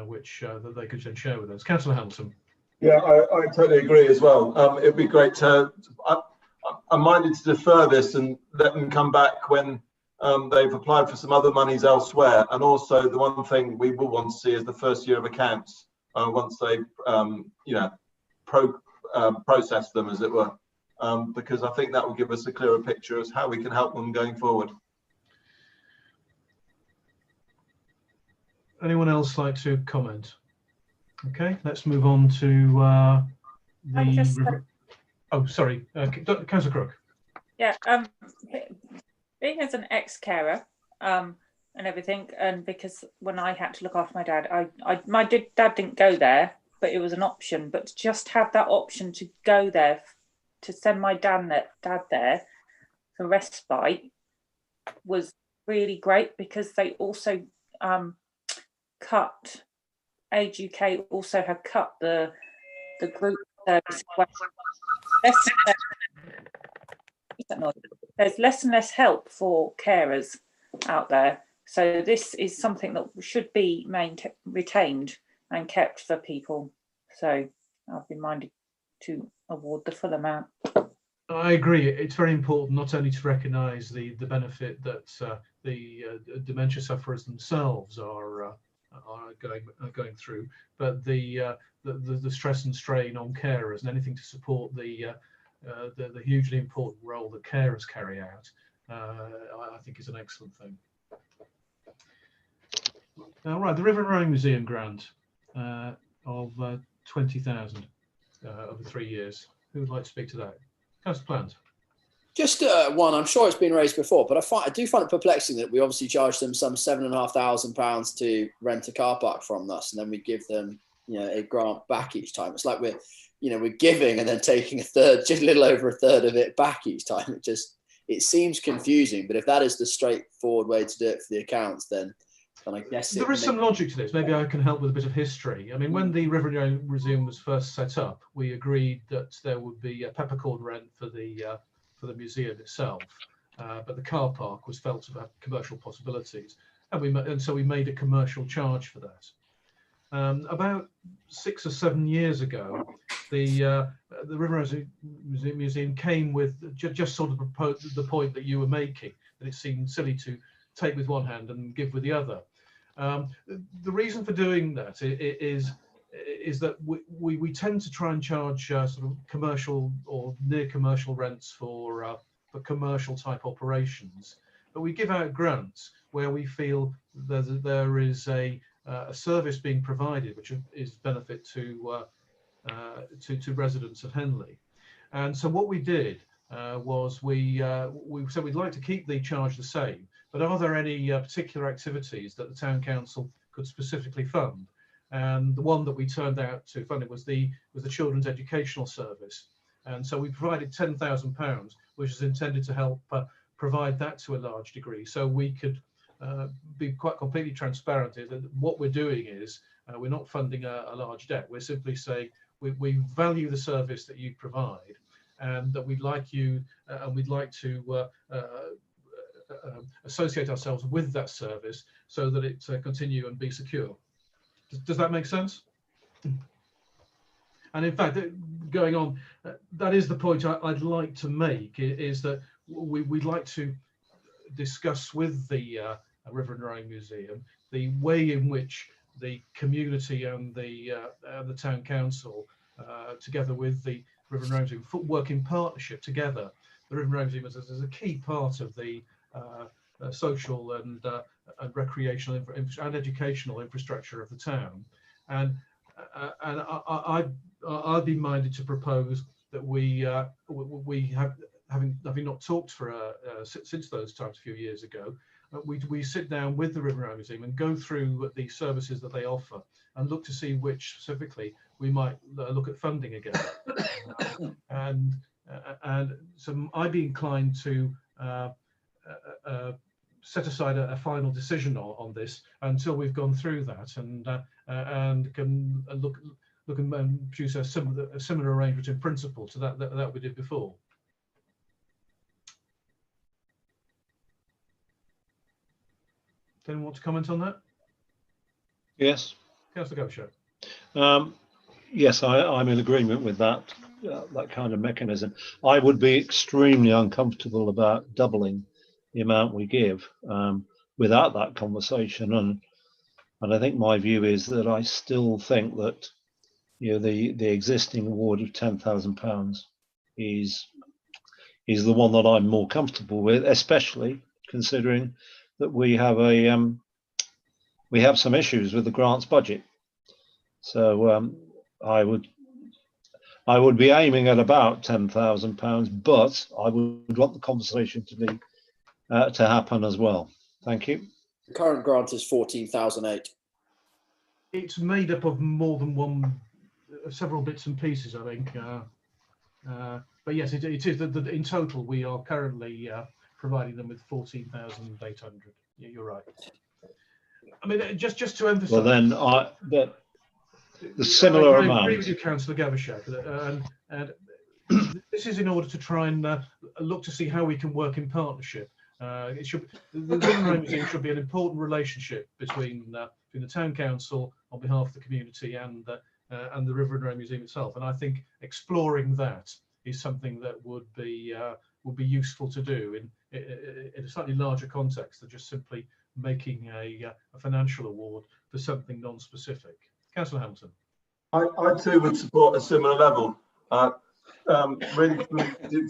which that they could then share with us. Councillor Hamilton. Yeah, I totally agree as well. It'd be great to. I'm minded to defer this and let them come back when they've applied for some other monies elsewhere. And also, the one thing we will want to see is the first year of accounts once they've, process them, as it were, because I think that will give us a clearer picture as how we can help them going forward. Anyone else like to comment? Okay, let's move on to oh, sorry, Councillor Crook. Yeah, being as an ex-carer and everything, and because when I had to look after my dad, my dad didn't go there, but it was an option. But to just have that option to go there, to send my dad there for respite was really great, because they also cut. Age UK also had cut the group service. There's less and less help for carers out there, so this is something that should be retained and kept for people. So I've been minded to award the full amount. I agree. It's very important not only to recognise the benefit that the dementia sufferers themselves are going through, but the stress and strain on carers, and anything to support the hugely important role that carers carry out, I think is an excellent thing. Right, the River and Rowing Museum grant of 20,000 over 3 years. Who would like to speak to that? Councillor Plant. Just one, I'm sure it's been raised before, but I do find it perplexing that we obviously charge them some £7,500 to rent a car park from us, and then we give them, a grant back each time. It's like we're giving and then taking just a little over a third of it back each time. It seems confusing, but if that is the straightforward way to do it for the accounts, then I guess there is some logic to this. Maybe I can help with a bit of history. I mean, when the River and Rowing Museum was first set up, we agreed that there would be a peppercorn rent for the museum itself, but the car park was felt to have commercial possibilities, and so we made a commercial charge for that. About 6 or 7 years ago, the River and Rowing Museum came with just sort of the point that you were making, that it seemed silly to take with one hand and give with the other. The reason for doing that is that we tend to try and charge sort of commercial or near commercial rents for commercial type operations, but we give out grants where we feel there is a service being provided which is benefit to to residents of Henley. And so what we did was we said we'd like to keep the charge the same, but are there any particular activities that the town council could specifically fund? And the one that we turned out to fund it was the Children's Educational Service. And so we provided £10,000, which is intended to help provide that to a large degree. So we could be quite completely transparent that what we're doing is we're not funding a large debt. We're simply saying we value the service that you provide, and that we'd like you and we'd like to associate ourselves with that service so that it continue and be secure. Does that make sense? And in fact, going on, that is the point I'd like to make, is that we'd like to discuss with the River and Rowing Museum the way in which the community and the town council, together with the River and Rowing Museum, work in partnership together. The River and Rowing Museum is a key part of the social and recreational and educational infrastructure of the town, and I'd be minded to propose that we have, having not talked for since those times a few years ago, we sit down with the River and Rowing Museum and go through the services that they offer and look to see which specifically we might look at funding again. And so I'd be inclined to set aside a final decision on this until we've gone through that and can look and produce a similar arrangement in principle to that we did before. Does anyone want to comment on that? Yes. Councillor Gaveshock. Yes, I'm in agreement with that kind of mechanism. I would be extremely uncomfortable about doubling the amount we give without that conversation, and I think my view is that I still think that the existing award of £10,000 is the one that I'm more comfortable with, especially considering that we have some issues with the grants budget. So I would be aiming at about £10,000, but I would want the conversation to be to happen as well. Thank you. The current grant is 14,008. It's made up of more than several bits and pieces, I think. But yes, it is. In total, we are currently providing them with 14,800. Yeah, you're right. I mean, just to emphasise. Well, then the similar amount. I agree with you, Councillor Gaveshock, and this is in order to try and look to see how we can work in partnership. The River and Rowing Museum should be an important relationship between the town council on behalf of the community and the River and Rowing Museum itself. And I think exploring that is something that would be useful to do in a slightly larger context than just simply making a financial award for something non-specific. Councillor Hamilton. I too would support a similar level. Really,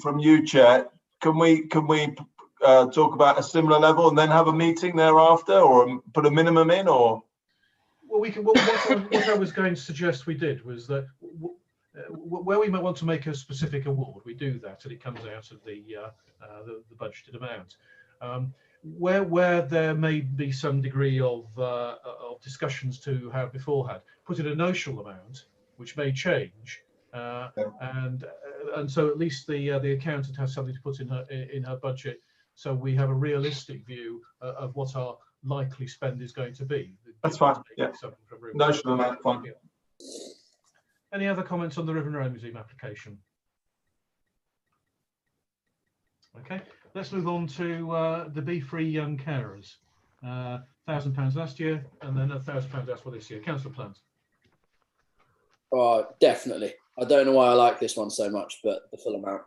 from you, Chair, can we talk about a similar level and then have a meeting thereafter, or put a minimum in, or? Well, we can. What I was going to suggest we did was that where we might want to make a specific award, we do that, and it comes out of the budgeted amount. Where there may be some degree of discussions to have beforehand, put in a notional amount, which may change, and so at least the accountant has something to put in her budget, so we have a realistic view of what our likely spend is going to be. That's fine. Yeah. Notional amount, fine. Any other comments on the River and Rowing Museum application? Okay, let's move on to the Be Free Young Carers. £1,000 last year, and then £1,000 asked for this year. Councillor Plant. Oh, definitely. I don't know why I like this one so much, but the full amount.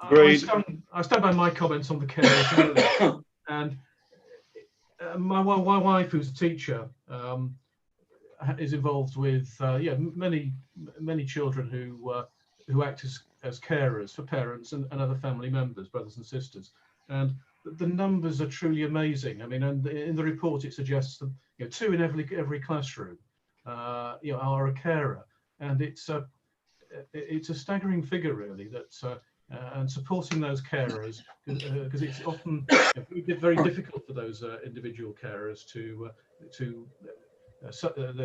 I stand by my comments on the carers, and my wife, who's a teacher, is involved with many children who act as carers for parents and other family members, brothers and sisters, and the numbers are truly amazing. I mean, and in the report it suggests that 2 in every classroom are a carer, and it's a staggering figure really. That and supporting those carers, because it's often very difficult for those individual carers to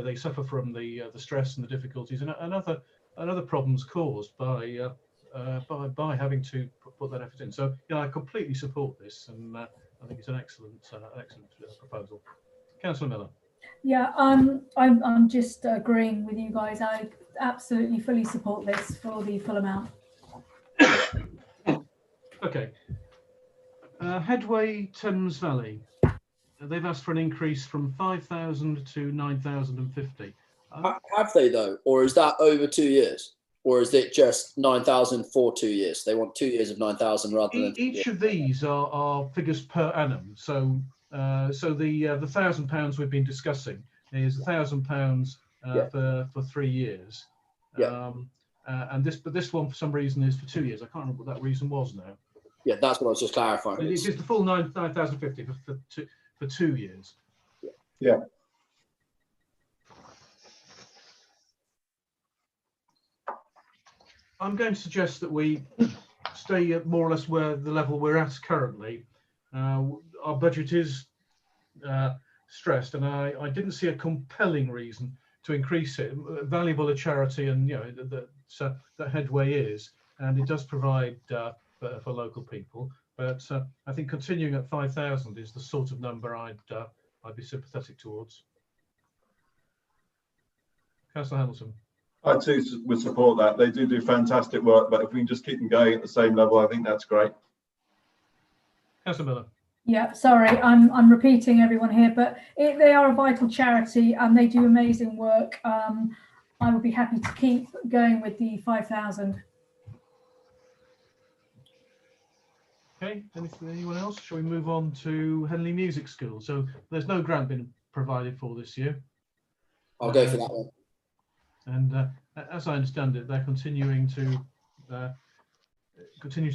they suffer from the stress and the difficulties and other problems caused by having to put that effort in. So I completely support this, and I think it's an excellent proposal. Councillor Miller. Yeah, I'm just agreeing with you guys. I absolutely fully support this for the full amount. Okay. Headway Thames Valley. They've asked for an increase from 5,000 to 9,050. Have they though, or is that over 2 years, or is it just 9,000 for 2 years? They want 2 years of 9,000 rather than. Each of these are figures per annum. So the £1,000 we've been discussing is £1,000 for 3 years. Yeah. And this one for some reason is for 2 years. I can't remember what that reason was now. Yeah, that's what I was just clarifying. It is the full 9,050 for 2 years. Yeah. I'm going to suggest that we stay at more or less where the level we're at currently. Our budget is stressed, and I didn't see a compelling reason to increase it. Valuable a charity, and that Headway is, and it does provide for local people. But I think continuing at 5,000 is the sort of number I'd be sympathetic towards. Councillor Hamilton. I too would support that. They do fantastic work, but if we can just keep them going at the same level, I think that's great. Councillor Miller. Yeah, sorry, I'm repeating everyone here, but they are a vital charity and they do amazing work. I would be happy to keep going with the 5,000. Okay, anyone else? Shall we move on to Henley Music School? So there's no grant been provided for this year. I'll go for that one. And as I understand it, they're continuing to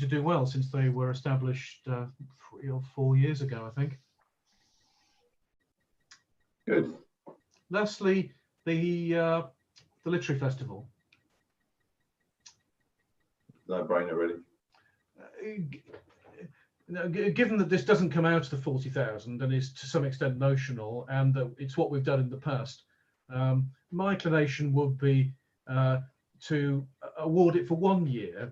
do well since they were established 3 or 4 years ago, I think. Good. Lastly, the Literary Festival. No brainer, really. Given that this doesn't come out of the 40,000 and is to some extent notional, and that it's what we've done in the past, my inclination would be to award it for 1 year.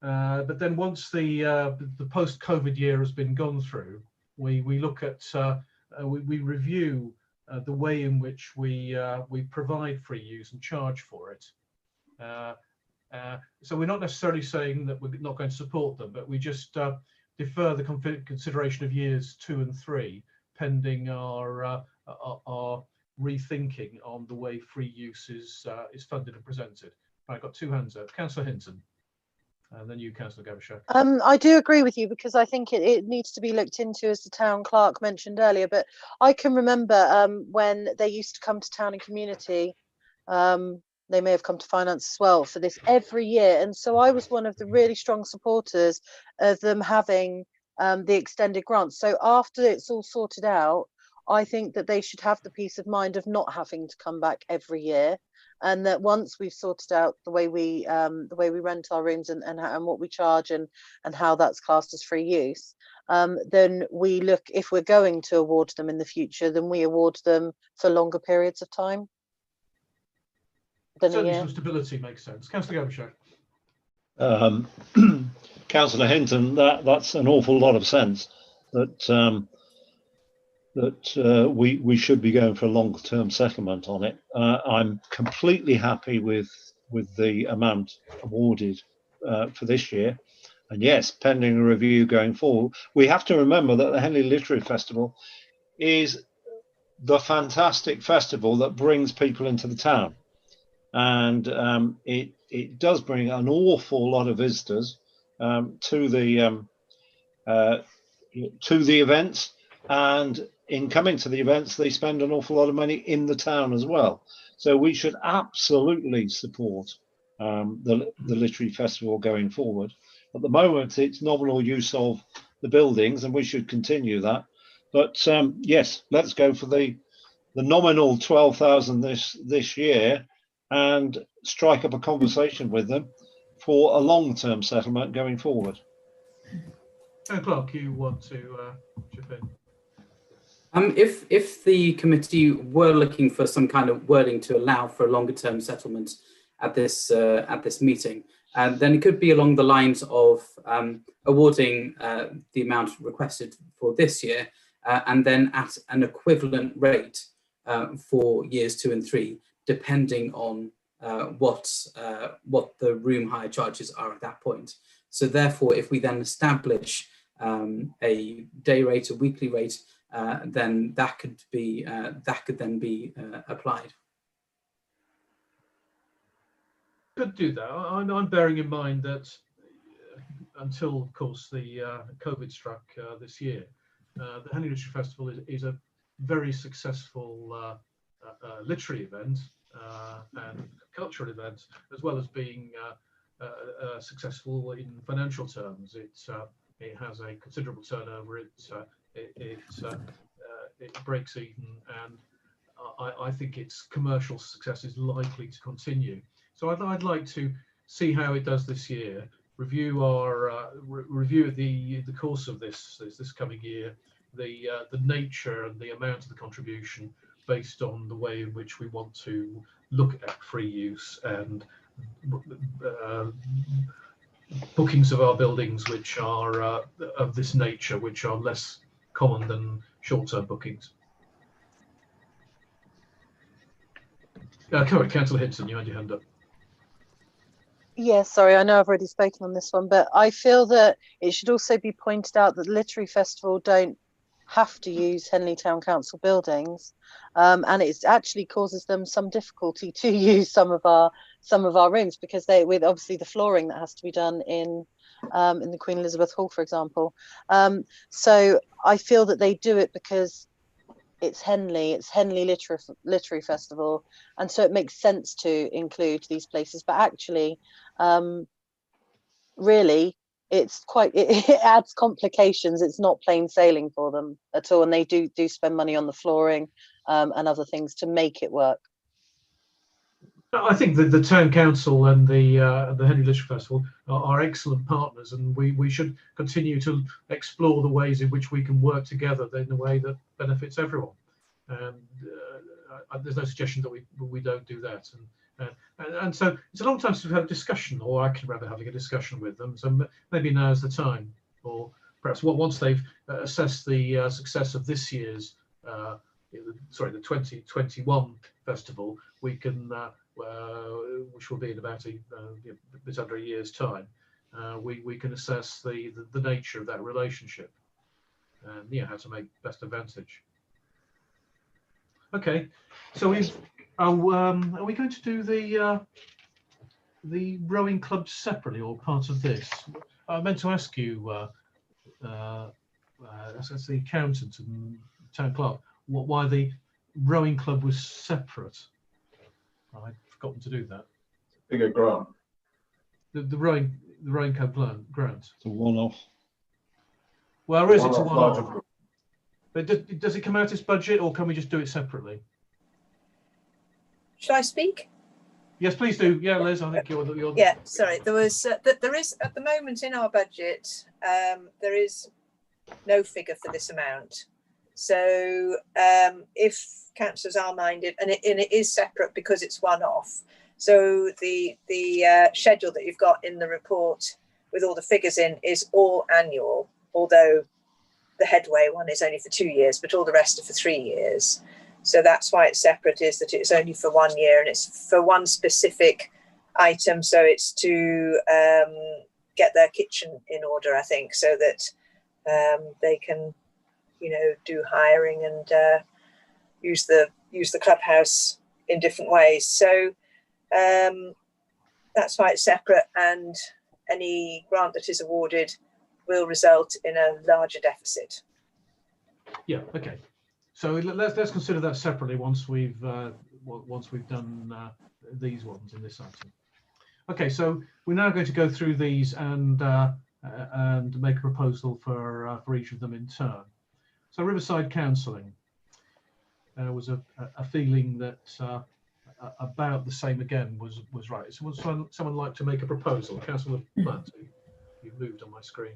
But then once the post-COVID year has been gone through, we look at we review the way in which we provide free use and charge for it. So we're not necessarily saying that we're not going to support them, but we just defer the consideration of years 2 and 3 pending our rethinking on the way free use is funded and presented. I've got 2 hands up. Councillor Hinton. And then you, Councillor Gaveshak. I do agree with you because I think it needs to be looked into, as the town clerk mentioned earlier. But I can remember when they used to come to Town and Community, they may have come to finance as well for this every year. And so I was one of the really strong supporters of them having the extended grants. So after it's all sorted out, I think that they should have the peace of mind of not having to come back every year. And that once we've sorted out the way we rent our rooms and what we charge and how that's classed as free use, then we look, if we're going to award them in the future, then we award them for longer periods of time. Certainly some stability makes sense. Councillor Gaveshak. Councillor Hinton, that's an awful lot of sense. That we should be going for a longer-term settlement on it. I'm completely happy with the amount awarded for this year, and yes, pending a review going forward. We have to remember that the Henley Literary Festival is the fantastic festival that brings people into the town, and it does bring an awful lot of visitors to the events, and in coming to the events, they spend an awful lot of money in the town as well. So we should absolutely support the Literary Festival going forward. At the moment, it's nominal use of the buildings, and we should continue that. But yes, let's go for the nominal 12,000 this year, and strike up a conversation with them for a long-term settlement going forward. Clark, you want to chip in? If the committee were looking for some kind of wording to allow for a longer term settlement at this meeting, then it could be along the lines of awarding the amount requested for this year, and then at an equivalent rate for years 2 and 3, depending on what the room hire charges are at that point. So therefore, if we then establish a day rate, a weekly rate, then that could then be applied. Could do that. I'm bearing in mind that until, of course, the COVID struck this year, the Henley Literary Festival is a very successful literary event and cultural event, as well as being successful in financial terms. It has a considerable turnover. It breaks even, and I think its commercial success is likely to continue. So I'd like to see how it does this year. Review the course of this coming year, the nature and the amount of the contribution based on the way in which we want to look at free use and bookings of our buildings which are of this nature, which are less common than short-term bookings. Councillor Hinton, you had your hand up. Yes, sorry, I know I've already spoken on this one, but I feel that it should also be pointed out that the Literary Festival don't have to use Henley Town Council buildings, and it actually causes them some difficulty to use some of our rooms, because with obviously the flooring that has to be done in the Queen Elizabeth Hall, for example. So I feel that they do it because it's Henley Literary Festival, and so it makes sense to include these places. But actually, really, it adds complications. It's not plain sailing for them at all, and they do spend money on the flooring and other things to make it work. I think that the Town Council and the Henley Literary Festival are excellent partners, and we should continue to explore the ways in which we can work together in a way that benefits everyone. And there's no suggestion that we don't do that. And so it's a long time since we've had a discussion, or I can remember having a discussion with them. So maybe now's the time, or perhaps once they've assessed the success of this year's, the 2021 festival, we can. Which will be in about a bit under a year's time, we can assess the nature of that relationship and how to make best advantage. Okay, so are we going to do the rowing clubs separately or part of this? I meant to ask you, as the accountant and town clerk, why the rowing club was separate. I'd forgotten to do that. Bigger grant. The rowing club grant. It's a one-off. Well, is it a one-off? But does it come out as budget, or can we just do it separately? Should I speak? Yes, please do. Yeah, Liz, I think you're Yeah, sorry. There is at the moment in our budget, there is no figure for this amount. So if councillors are minded, and it is separate because it's one-off. So the schedule that you've got in the report with all the figures in is all annual, although the headway one is only for 2 years, but all the rest are for 3 years. So that's why it's separate, is that it's only for 1 year and it's for one specific item. So it's to get their kitchen in order, I think, so that they can, do hiring and use the clubhouse in different ways. So that's why it's separate, and any grant that is awarded will result in a larger deficit. Yeah. Okay. So let's consider that separately once we've done these ones in this item. Okay. So we're now going to go through these and make a proposal for each of them in turn. So Riverside Counselling. There was a feeling that about the same again was right. Someone like to make a proposal? Councillor Plant, you've moved on my screen.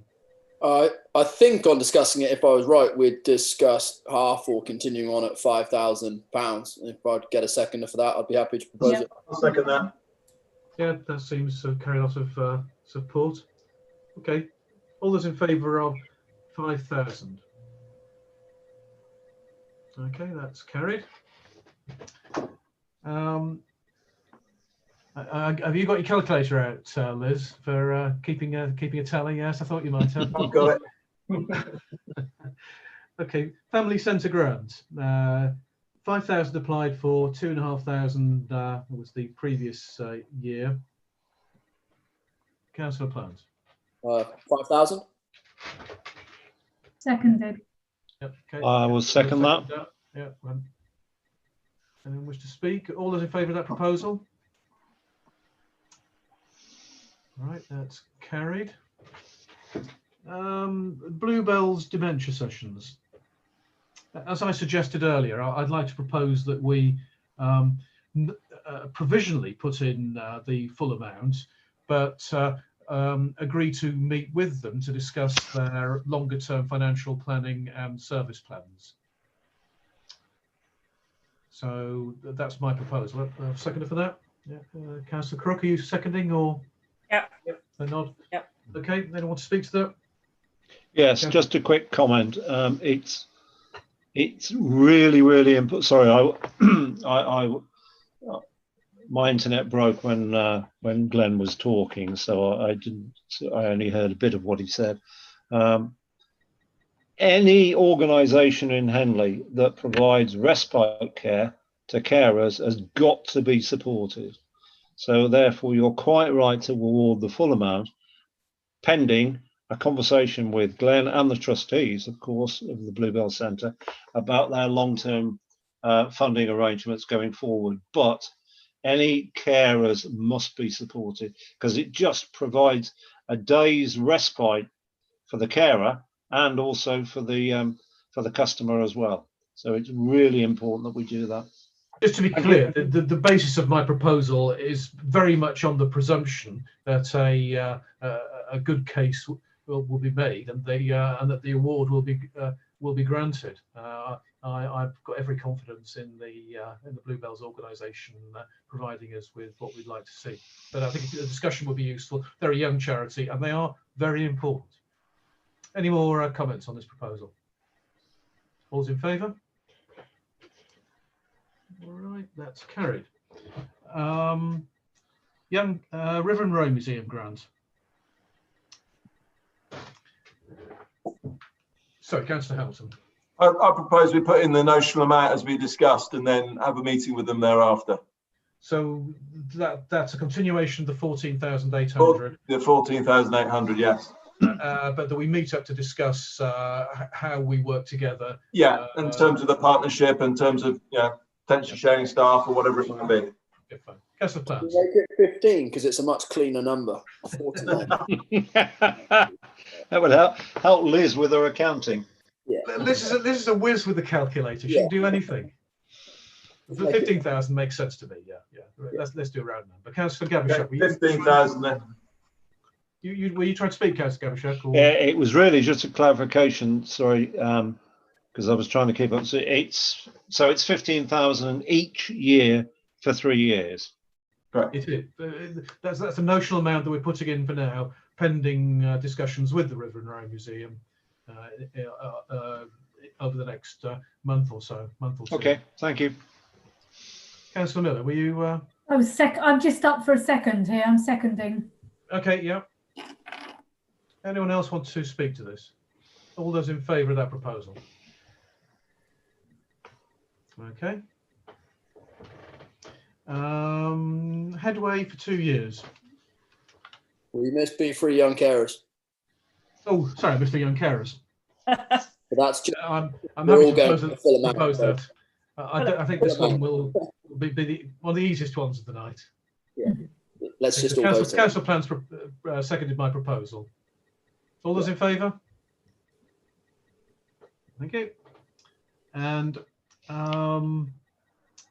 I think on discussing it, if I was right, we'd discuss half or continuing on at £5,000. If I'd get a seconder for that, I'd be happy to propose it. I'll second that. Yeah, that seems to carry a lot of support. Okay, all those in favour of 5,000? Okay, that's carried. Have you got your calculator out, Liz, for keeping a tally? Yes, I thought you might have. I've got it. Okay, family centre grant. 5,000 applied for, 2,500 was the previous year. Councillor Plant. 5,000. Seconded. Yep, okay. I will second that. Yeah. Anyone wish to speak? All those in favour of that proposal? All right, that's carried. Bluebell's dementia sessions. As I suggested earlier, I'd like to propose that we provisionally put in the full amount, but agree to meet with them to discuss their longer term financial planning and service plans. So that's my proposal. Seconder for that? Yeah. Councillor Crook, are you seconding or? Yeah. A nod? Yeah. Okay, anyone want to speak to that? Yes, just a quick comment. It's really important. Sorry, my internet broke when Glenn was talking, so I only heard a bit of what he said. Any organisation in Henley that provides respite care to carers has got to be supported. So therefore, you're quite right to award the full amount, pending a conversation with Glenn and the trustees, of course, of the Bluebell Centre about their long-term funding arrangements going forward. But any carers must be supported because it just provides a day's respite for the carer and also for the customer as well. So it's really important that we do that. Just to be clear, the basis of my proposal is very much on the presumption that a good case will be made and that the award will be granted. I've got every confidence in the Bluebells organisation providing us with what we'd like to see. But I think the discussion would be useful. They're a young charity and they are very important. Any more comments on this proposal? All's in favour? All right, that's carried. Young River and Row Museum grant. Sorry, Councillor Hamilton. I propose we put in the notional amount as we discussed and then have a meeting with them thereafter. So that's a continuation of the 14,800. The 14,800, yes. But that we meet up to discuss how we work together. Yeah, in terms of the partnership, in terms of potentially sharing staff or whatever it might be. Okay, fine. Councillor Plant. Make it 15 because it's a much cleaner number. 49. That would help Liz with her accounting. Yeah. This is a whiz with the calculator. She can do anything. 15,000 makes sense to me. Yeah. Let's do a round number. Councillor Gavishak. 15,000 then. Were you trying to speak, Councillor Gavishak? Yeah, it was really just a clarification. Sorry, because I was trying to keep up. So it's 15,000 each year for 3 years. Correct. It is. That's a notional amount that we're putting in for now, pending discussions with the River and Row Museum over the next month or two. Okay, thank you. Councillor Miller, were you? I'm just up for a second here. I'm seconding. Okay, yeah. Anyone else want to speak to this? All those in favour of that proposal? Okay. Headway for 2 years. We must be free young carers. Oh, sorry, I missed the young carers. But that's just, I'm happy to propose that. I think this one will be one of the easiest ones of the night. Yeah. Let's just all vote. Council Plans seconded my proposal. All those in favour? Thank you. And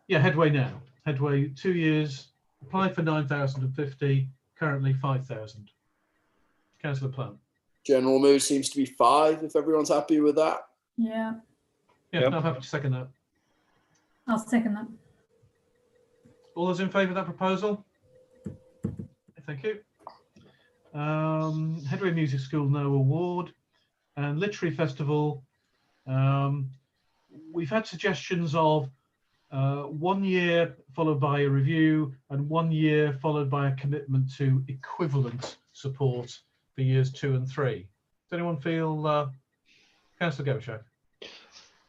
Headway now. Headway 2 years, applied for 9,050, currently 5,000. Councillor Plant. General mood seems to be 5, if everyone's happy with that. Yeah, Yeah, Yep. I'm happy to second that. I'll second that. All those in favour of that proposal? Thank you. Headway Music School, no award. And Literary Festival, we've had suggestions of 1 year followed by a review and 1 year followed by a commitment to equivalent support for years 2 and 3. Does anyone feel, Councillor Gobshak?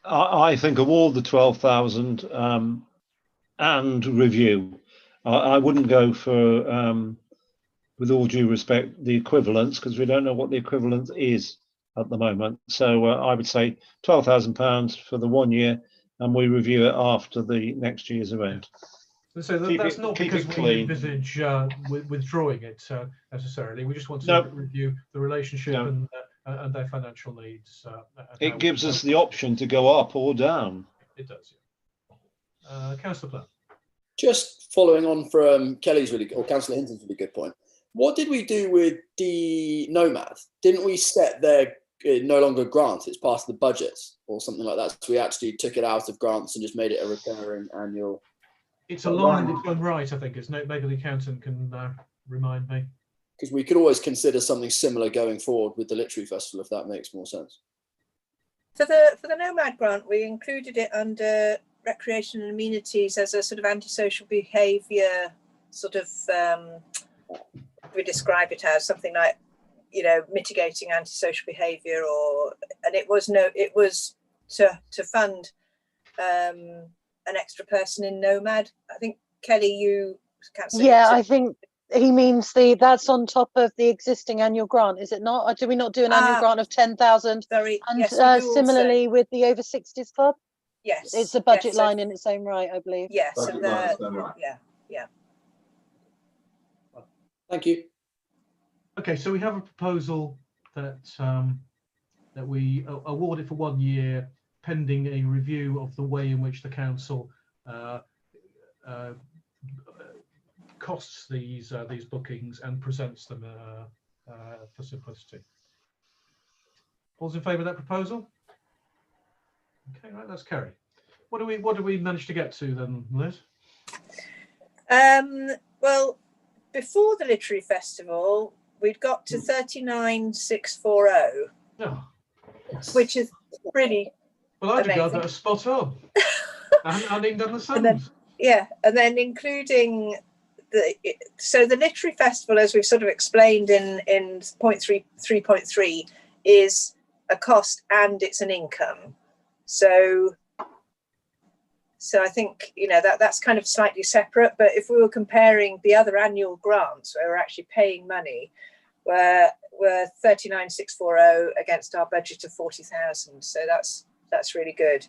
I think award the 12,000 and review. I wouldn't go for, with all due respect, the equivalence, because we don't know what the equivalent is at the moment. So I would say £12,000 for the 1 year, and we review it after the next year's event. So that's not because we envisage withdrawing it necessarily. We just want to review the relationship and their financial needs. It gives us the option to go up or down. It does. Yeah. Councillor Plant. Just following on from Kelly's Councillor Hinton's really good point. What did we do with the Nomad? Didn't we set their no longer grants? It's part of the budget or something like that. So we actually took it out of grants and just made it a recurring annual. It's a line in its own right, I think, isn't it? Maybe the accountant can remind me. Because we could always consider something similar going forward with the Literary Festival, if that makes more sense. For the Nomad grant, we included it under recreation and amenities as a sort of antisocial behaviour sort of, we describe it as something like, you know, mitigating antisocial behaviour, and it was to fund an extra person in Nomad. I think Kelly, you can't say. Yeah, I think he means that's on top of the existing annual grant, is it not? Or do we not do an annual grant of 10,000? Sorry, and yes, similarly also. With the Over 60s Club? Yes, it's a budget line in its own right, I believe. Yes, right. Yeah. Thank you. Okay, so we have a proposal that that we award it for 1 year, pending a review of the way in which the council costs these bookings and presents them for simplicity. All's in favour of that proposal? Okay, right, that's carried. What do we manage to get to then, Liz? Well, before the Literary Festival, we'd got to 39,640, which is pretty. Well, I'd regard that as spot on. I haven't even done the sums. And then including the Literary Festival, as we've sort of explained in 3.3, is a cost and it's an income. So I think, you know, that's kind of slightly separate. But if we were comparing the other annual grants where we're actually paying money, we're 39,640 against our budget of 40,000. So that's really good.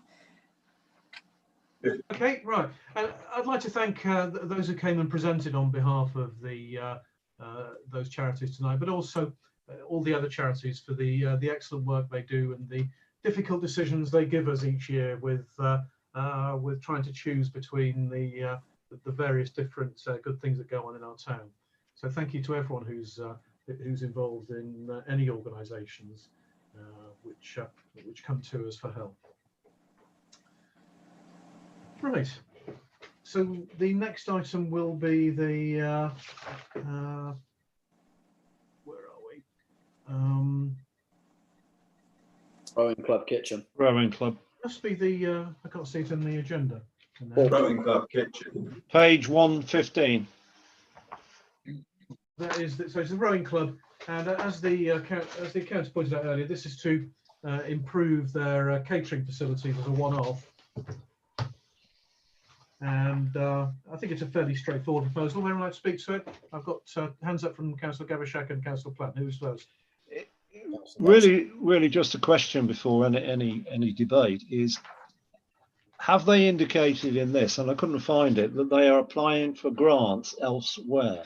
Okay, right. I'd like to thank those who came and presented on behalf of those charities tonight, but also all the other charities for the excellent work they do and the difficult decisions they give us each year with trying to choose between the various different good things that go on in our town. So thank you to everyone who's involved in any organisations which come to us for help. Right. So the next item will be the where are we? Rowing Club Kitchen. Rowing Club. Must be the I can't see it in the agenda. Rowing Club Kitchen. Page 115. That is, so it's the Rowing Club, and as the accounts pointed out earlier, this is to improve their catering facilities as a one-off. And I think it's a fairly straightforward proposal. Anyone like to speak to it? I've got hands up from Councillor Gavashak and Councillor Platt. Who's first? Really, just a question before any debate is: have they indicated in this, and I couldn't find it, that they are applying for grants elsewhere?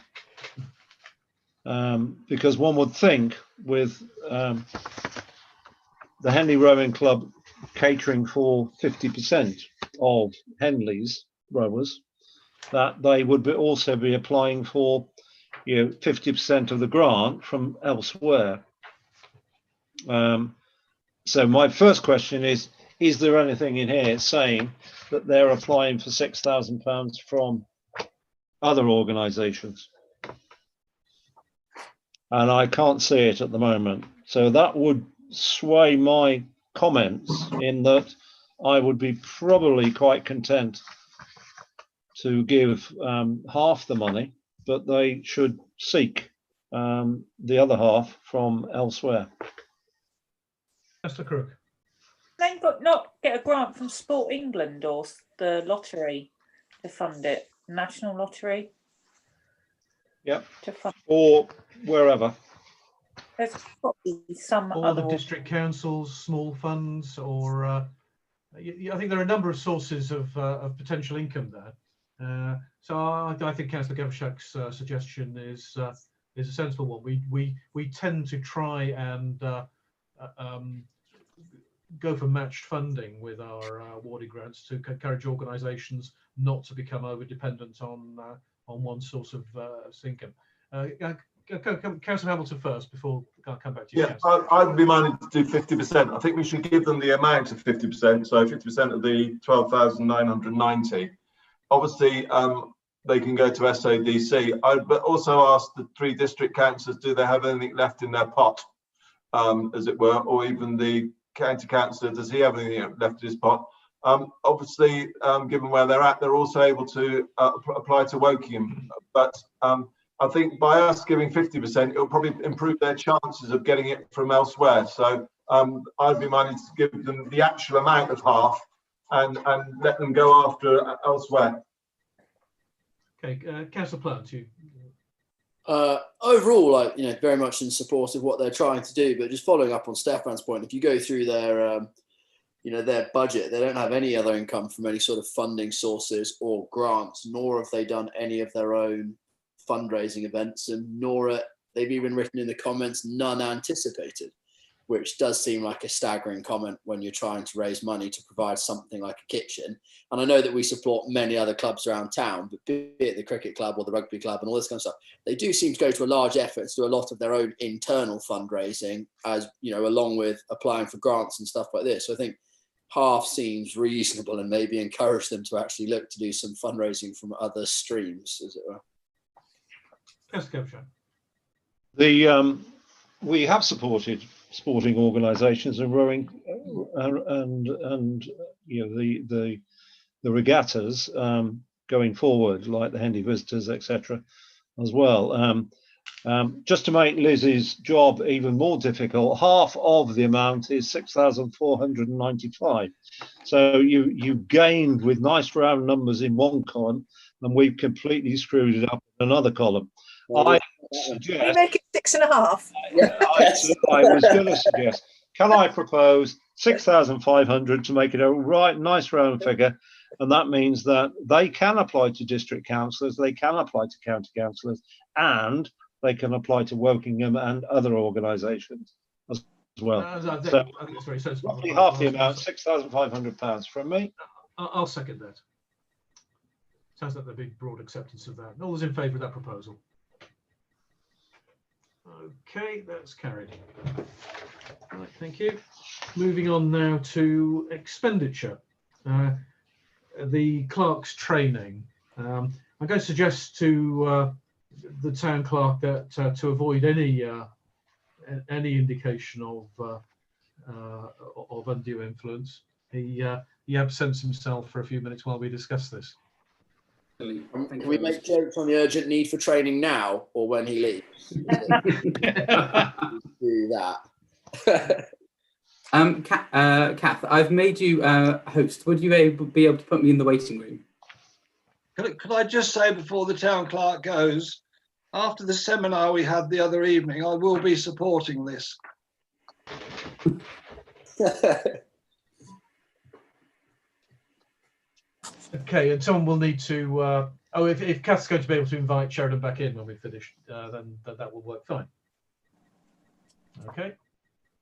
Because one would think with the Henley Rowing Club catering for 50% of Henley's rowers, that they would also be applying for, 50% of the grant from elsewhere. So my first question is there anything in here saying that they're applying for £6,000 from other organisations? And I can't see it at the moment. So that would sway my comments in that I would be probably quite content to give half the money, but they should seek the other half from elsewhere. Mr. Crook. They not get a grant from Sport England or the lottery to fund it, National Lottery? Yep. To fund or wherever. There's probably some or other the district councils, small funds, or I think there are a number of sources of potential income there. So I think Councillor Gavashak's suggestion is a sensible one. We tend to try and go for matched funding with our awarded grants to encourage organisations not to become over dependent on one source of income. Councillor Hamilton first before I come back to you. Yeah, I'd be minded to do 50%. I think we should give them the amount of 50%, so 50% of the 12,990. Obviously, they can go to SADC. I'd also ask the 3 district councillors, do they have anything left in their pot, as it were, or even the county councillor, does he have anything left in his pot? Obviously, given where they're at, they're also able to apply to Wokingham. But I think by us giving 50%, it'll probably improve their chances of getting it from elsewhere. So I'd be minded to give them the actual amount of half and let them go after elsewhere. Okay, Councillor Plant, you. Overall, very much in support of what they're trying to do, but just following up on Stefan's point, if you go through their, their budget, they don't have any other income from any sort of funding sources or grants, nor have they done any of their own fundraising events, and nor they've even written in the comments none anticipated, which does seem like a staggering comment when you're trying to raise money to provide something like a kitchen. And I know that we support many other clubs around town, but be it the cricket club or the rugby club and all this kind of stuff, they do seem to go to a large effort to do a lot of their own internal fundraising, as along with applying for grants and stuff like this. So I think half seems reasonable, and maybe encourage them to actually look to do some fundraising from other streams, as it were. Yes, Gavashak. We have supported sporting organisations and rowing and the regattas going forward, like the Hendy Visitors, etc. as well. Just to make Liz's job even more difficult, half of the amount is 6,495. So you gained with nice round numbers in one column, and we've completely screwed it up in another column. I suggest, can we make it 6.5? I was going to suggest, can I propose 6,500 to make it a nice round figure, and that means that they can apply to district councillors, they can apply to county councillors, and they can apply to Wokingham and other organisations as well. So roughly half the amount, £6,500 from me. I'll second that. Sounds like there'll be broad acceptance of that. All those in favour of that proposal? Okay, that's carried. Right, thank you. Moving on now to expenditure. The clerk's training. I'm going to suggest to the town clerk that to avoid any indication of undue influence, he absents himself for a few minutes while we discuss this. Can we make jokes on the urgent need for training now, or when he leaves? Do that. Kath, I've made you host. Would you be able to put me in the waiting room? Could I just say before the town clerk goes, after the seminar we had the other evening, I will be supporting this. Okay, and someone will need to. If Kath's going to be able to invite Sheridan back in when we finish, then that will work fine. Okay.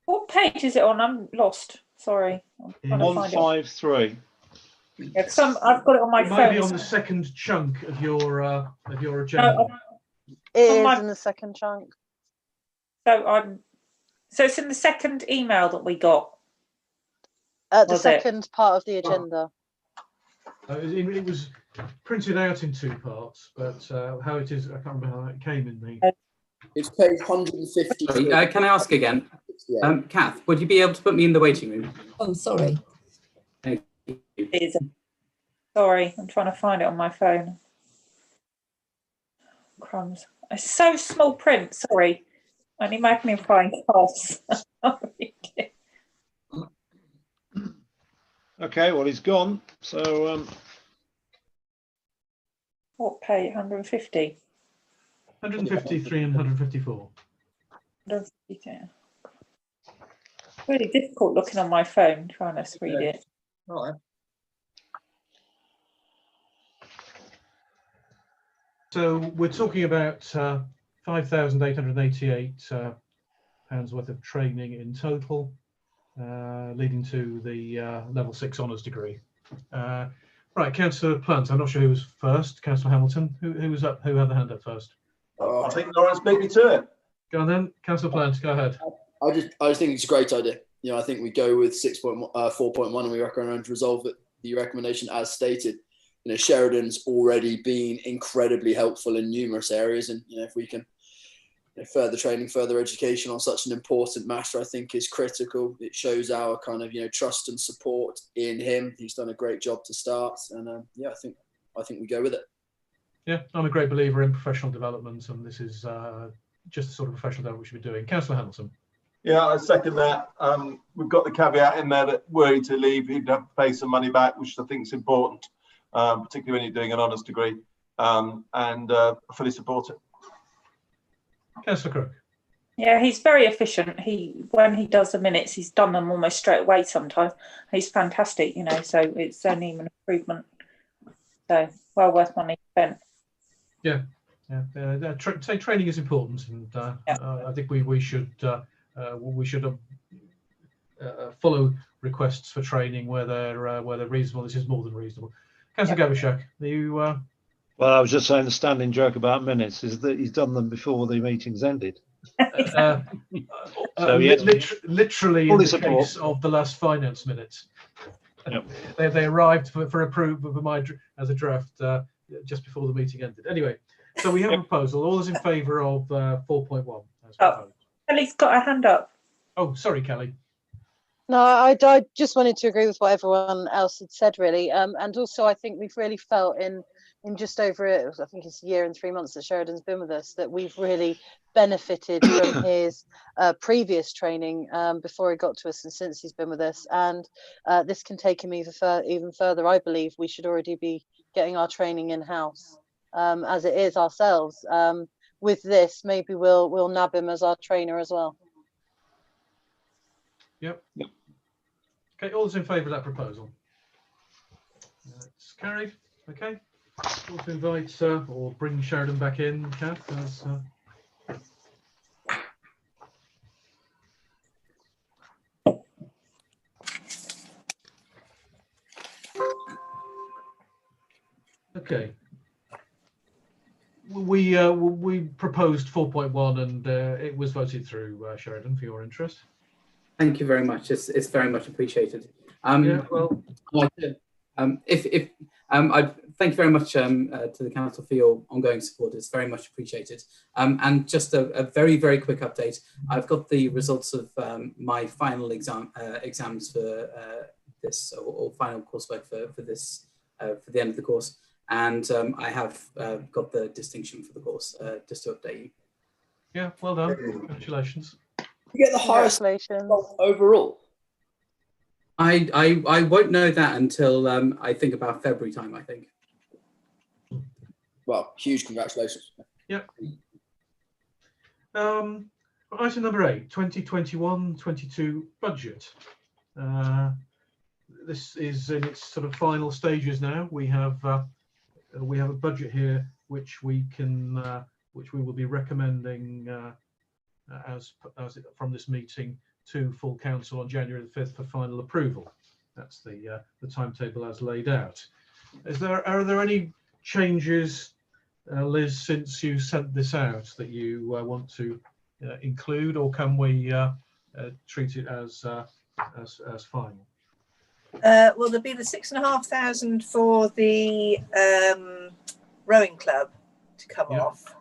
What page is it on? I'm lost. Sorry. I'm trying to find it. 153. Yeah, I've got it on my It phone. might be on the second chunk of your agenda. It On is my- in the second chunk. So it's in the second email that we got. The Was it? second part of the agenda. It was printed out in two parts, but how it is, I can't remember how it came in the. It's page 150. Sorry, can I ask again? Kath, would you be able to put me in the waiting room? Oh, sorry. Thank you. Sorry, I'm trying to find it on my phone. Crumbs. It's so small print. Sorry. Only magnifying glass. Okay, well, he's gone. So, what page? 150. 153 and 154. 152. Really difficult looking on my phone trying to read it. Right. So we're talking about £5,888 worth of training in total, leading to the level 6 honours degree. Right, Councillor Plant, I'm not sure who was first. Councillor Hamilton, who was up? Who had the hand up first? I think Lawrence beat me to it. Go on then, Councillor Plant, go ahead. I just think it's a great idea. You know, I think we go with 4.1 and we recommend resolve the recommendation as stated. You know, Sheridan's already been incredibly helpful in numerous areas, and you know, if we can further training, further education on such an important matter, I think is critical. It shows our kind of trust and support in him. He's done a great job to start, and yeah, I think we go with it. Yeah, I'm a great believer in professional development, and this is just the sort of professional development we should be doing. Councillor Hamilton. Yeah, I second that. We've got the caveat in there that were he to leave, he'd have to pay some money back, which I think is important, particularly when you're doing an honours degree, and I fully support it. Councillor Crook. Yeah, he's very efficient. When he does the minutes, he's done them almost straight away sometimes. He's fantastic, so it's only an improvement. So well worth money spent. Yeah. Training is important, and I think we should follow requests for training where they're reasonable. This is more than reasonable. Councillor Gavishak, you. Well, I was just saying the standing joke about minutes is that he's done them before the meeting's ended. So literally in the case of the last finance minutes. Yep. They arrived for approval as a draft just before the meeting ended. Anyway, so we have a proposal. All those in favour of 4.1? Kelly's got her hand up. Oh, sorry, Kelly. No, I just wanted to agree with what everyone else had said, really. And also, I think we've really felt in just over it, I think it's a year and 3 months that Sheridan's been with us, that we've really benefited from his previous training before he got to us and since he's been with us. And this can take him even further. I believe we should already be getting our training in-house as it is ourselves. With this, maybe we'll nab him as our trainer as well. Yep. Okay, all those in favour of that proposal? It's carried. Okay. Also invite or bring Sheridan back in, Kath. Okay. We proposed 4.1 and it was voted through, Sheridan, for your interest. Thank you very much. It's very much appreciated. Yeah, well, I thank you very much to the council for your ongoing support. It's very much appreciated. And just a very, very quick update. I've got the results of my final exams for this or final coursework for this for the end of the course. And I have got the distinction for the course, just to update you. Yeah, well done. Congratulations. You get the highest overall. I won't know that until I think about February time, I think. Well, huge congratulations. Yep. Item number 8, 2021-22 budget. This is in its sort of final stages now. We have a budget here which we will be recommending as from this meeting to full council on January the 5th for final approval. That's the timetable as laid out. Are there any changes, Liz, since you sent this out that you want to include, or can we treat it as final? Well, there'll be the 6,500 for the rowing club to come off,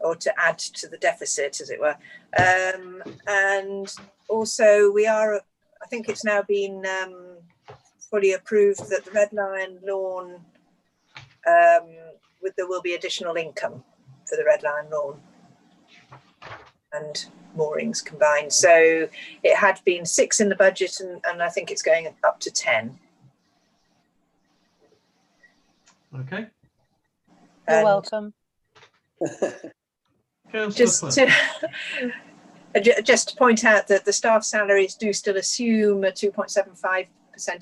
or to add to the deficit, as it were. And also we are, I think it's now been fully approved that the Red Lion Lawn, there will be additional income for the Red Lion Lawn and moorings combined. So it had been 6 in the budget, and I think it's going up to 10. Okay. You're welcome. Just to point out that the staff salaries do still assume a 2.75%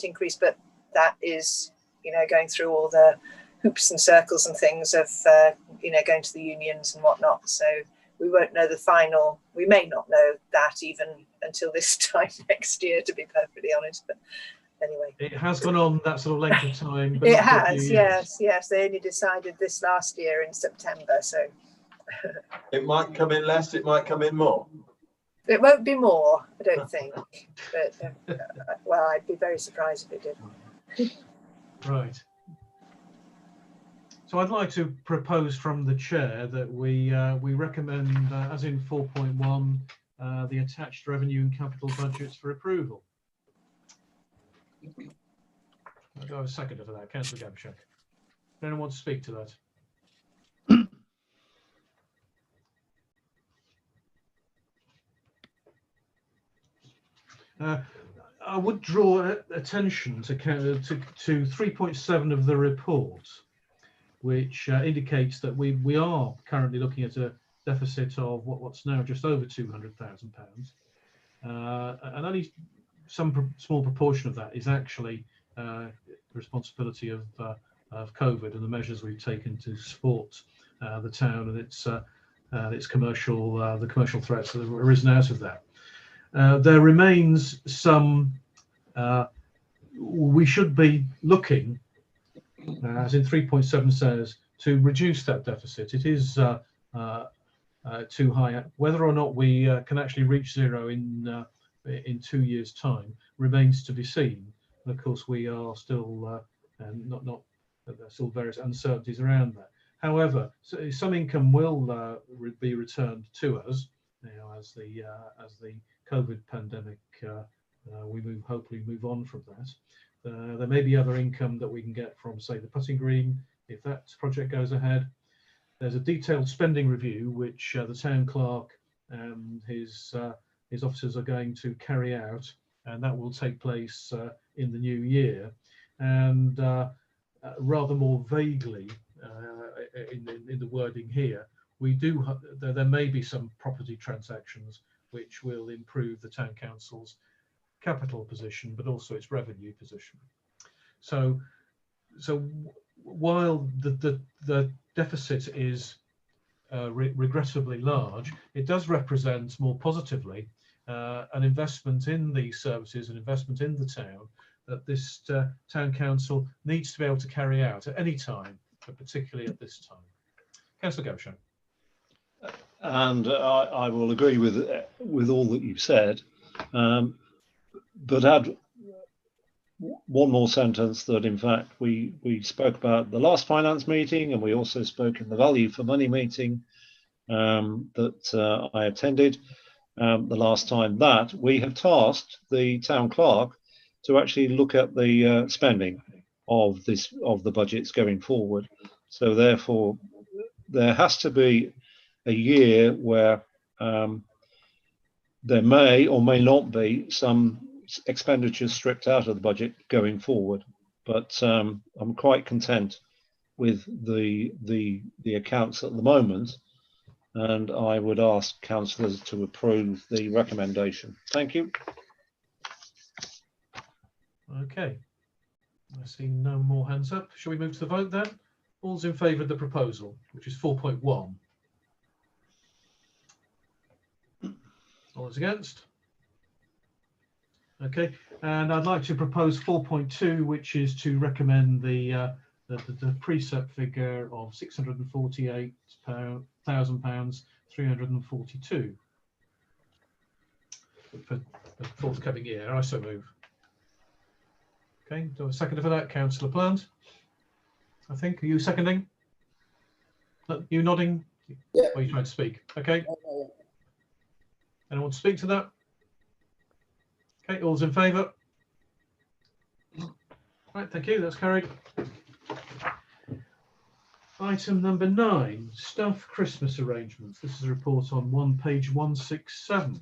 increase, but that is, going through all the hoops and circles and things of, going to the unions and whatnot. So we won't know the final. We may not know that even until this time next year, to be perfectly honest. But anyway, it has gone on that sort of length of time. But it has, yes. They only decided this last year in September, so it might come in less. It might come in more. It won't be more, I don't think. But well, I'd be very surprised if it did. Right. So I'd like to propose from the chair that we recommend, as in 4.1, the attached revenue and capital budgets for approval. I'll go a second for that, Councillor Gabishak. Anyone want to speak to that? I would draw attention to 3.7 of the report, which indicates that we are currently looking at a deficit of what's now just over £200,000, and only some small proportion of that is actually the responsibility of COVID and the measures we've taken to support the town and its commercial the commercial threats that have arisen out of that. There remains some. We should be looking, as in 3.7 says, to reduce that deficit. It is too high. Whether or not we can actually reach zero in 2 years' time remains to be seen. And of course, we are still there's still various uncertainties around that. However, some income will be returned to us, as the COVID pandemic, we hopefully move on from that. There may be other income that we can get from, say, the putting green, if that project goes ahead. There's a detailed spending review which the town clerk and his officers are going to carry out, and that will take place in the new year. And rather more vaguely in the wording here, there may be some property transactions which will improve the town council's capital position, but also its revenue position. So while the deficit is regrettably large, it does represent more positively an investment in these services, an investment in the town that this town council needs to be able to carry out at any time, but particularly at this time. Councillor Gabishak. And I will agree with all that you've said, but add one more sentence that in fact we spoke about the last finance meeting, and we also spoke in the value for money meeting that I attended the last time, that we have tasked the town clerk to actually look at the spending of the budgets going forward. So therefore there has to be a year where there may or may not be some expenditures stripped out of the budget going forward, but I'm quite content with the accounts at the moment, and I would ask councillors to approve the recommendation. Thank you. Okay, I see no more hands up. Shall we move to the vote then? All's in favour of the proposal, which is 4.1. All is against? Okay, and I'd like to propose 4.2, which is to recommend the precept figure of £648,000 342 for the forthcoming year. I so move. Okay, do I have a seconder for that? Councillor Plant, I think. Are you seconding? You nodding? Yeah. Or are you trying to speak? Okay. Anyone to speak to that? Okay, all's in favour? Right, thank you, that's carried. Item number 9, staff Christmas arrangements. This is a report on page 167.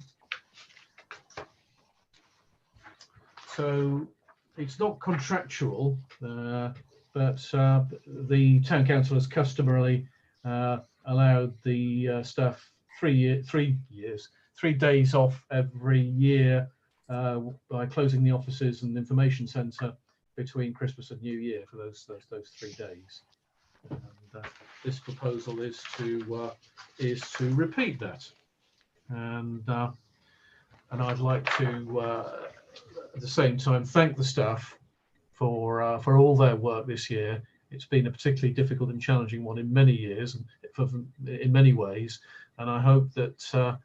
So it's not contractual, but the town council has customarily allowed the staff 3 days off every year by closing the offices and information centre between Christmas and New Year for those 3 days. And, this proposal is to repeat that, and I'd like to at the same time thank the staff for all their work this year. It's been a particularly difficult and challenging one in many years, and in many ways, and I hope that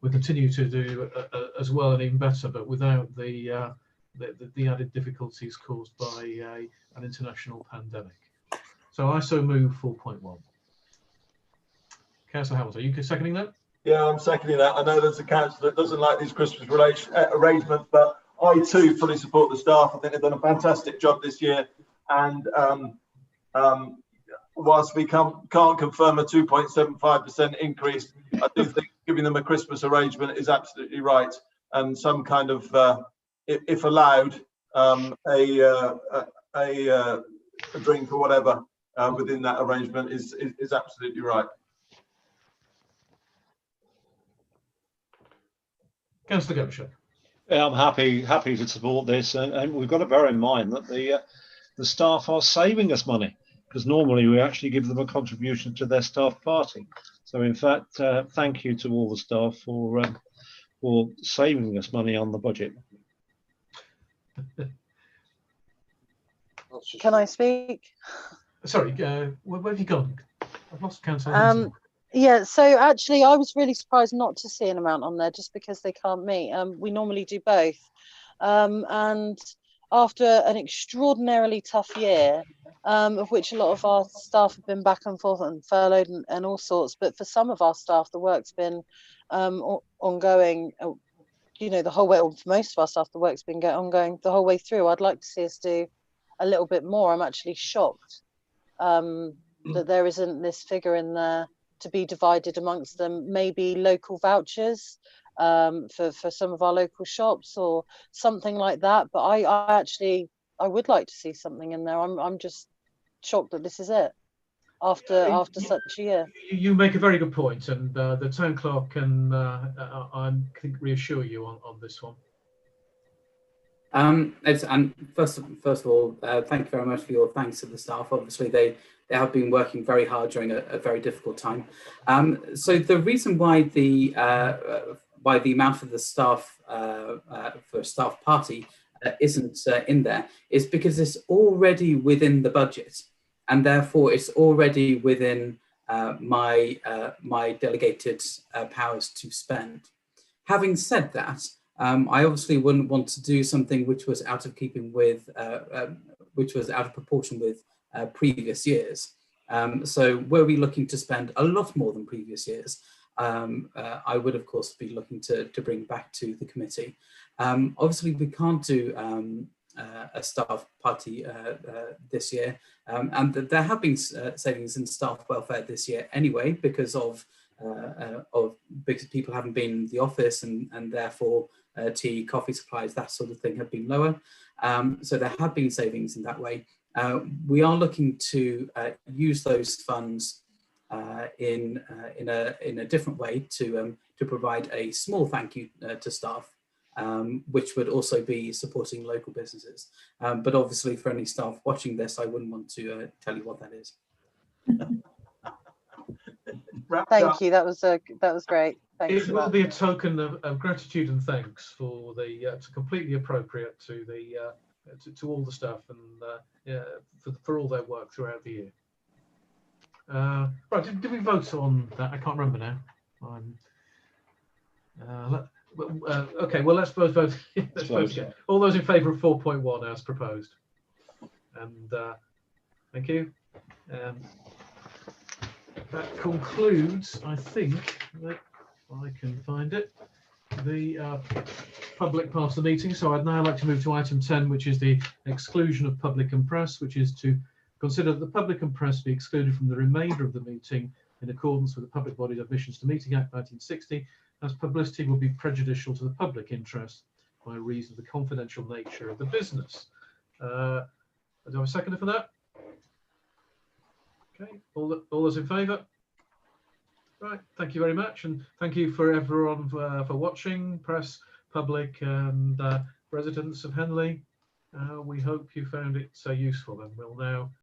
we continue to do as well and even better, but without the added difficulties caused by an international pandemic. So I so move 4.1. Councillor Hamilton, are you seconding that? Yeah, I'm seconding that. I know there's a council that doesn't like these Christmas arrangements, but I too fully support the staff. I think they've done a fantastic job this year, and whilst we can't confirm a 2.75% increase, I do think giving them a Christmas arrangement is absolutely right, and some kind of, if allowed, a drink or whatever within that arrangement is absolutely right. Councillor Gobsher. Yeah, I'm happy to support this, and we've got to bear in mind that the staff are saving us money, because normally we actually give them a contribution to their staff party. So in fact, thank you to all the staff for saving us money on the budget. Can I speak? Sorry, where have you gone? I've lost Councillor. Yeah, so actually I was really surprised not to see an amount on there just because they can't meet. We normally do both. And after an extraordinarily tough year, of which a lot of our staff have been back and forth and furloughed and all sorts, but for some of our staff, the work's been ongoing, you know, the whole way, or for most of our staff, the work's been ongoing the whole way through. I'd like to see us do a little bit more. I'm actually shocked that there isn't this figure in there to be divided amongst them. Maybe local vouchers for some of our local shops or something like that. But I would like to see something in there. I'm just shocked that this is it after such a year. You make a very good point, and the town clerk can I think reassure you on this one. And first of all, thank you very much for your thanks to the staff. Obviously, they have been working very hard during a very difficult time. So the reason why the amount for the staff for staff party isn't in there is because it's already within the budget, and therefore it's already within my delegated powers to spend. Having said that, I obviously wouldn't want to do something which was out of keeping with, which was out of proportion with previous years. So were we looking to spend a lot more than previous years, I would of course be looking to bring back to the committee. Obviously we can't do a staff party this year, and there have been savings in staff welfare this year anyway because people haven't been in the office, and therefore tea, coffee supplies, that sort of thing have been lower. So there have been savings in that way. We are looking to use those funds in a different way to provide a small thank you to staff, which would also be supporting local businesses. But obviously, for any staff watching this, I wouldn't want to tell you what that is. Thank you. That was great. Thanks It for will that. be a token of gratitude and thanks for the, it's completely appropriate to the, to all the staff and yeah, for all their work throughout the year. Right, did we vote on that? I can't remember now. Okay, well, let's both vote. Let's vote again. All those in favour of 4.1 as proposed. And thank you. That concludes, I think, that I can find it, the public part of the meeting. So I'd now like to move to item 10, which is the exclusion of public and press, which is to consider that the public and press be excluded from the remainder of the meeting in accordance with the Public Bodies Admissions to Meeting Act 1960, as publicity will be prejudicial to the public interest by reason of the confidential nature of the business. Do I have a seconder for that? Okay, all those in favour? Right, thank you very much, and thank you for everyone for watching, press, public, and residents of Henley. We hope you found it useful, and we'll now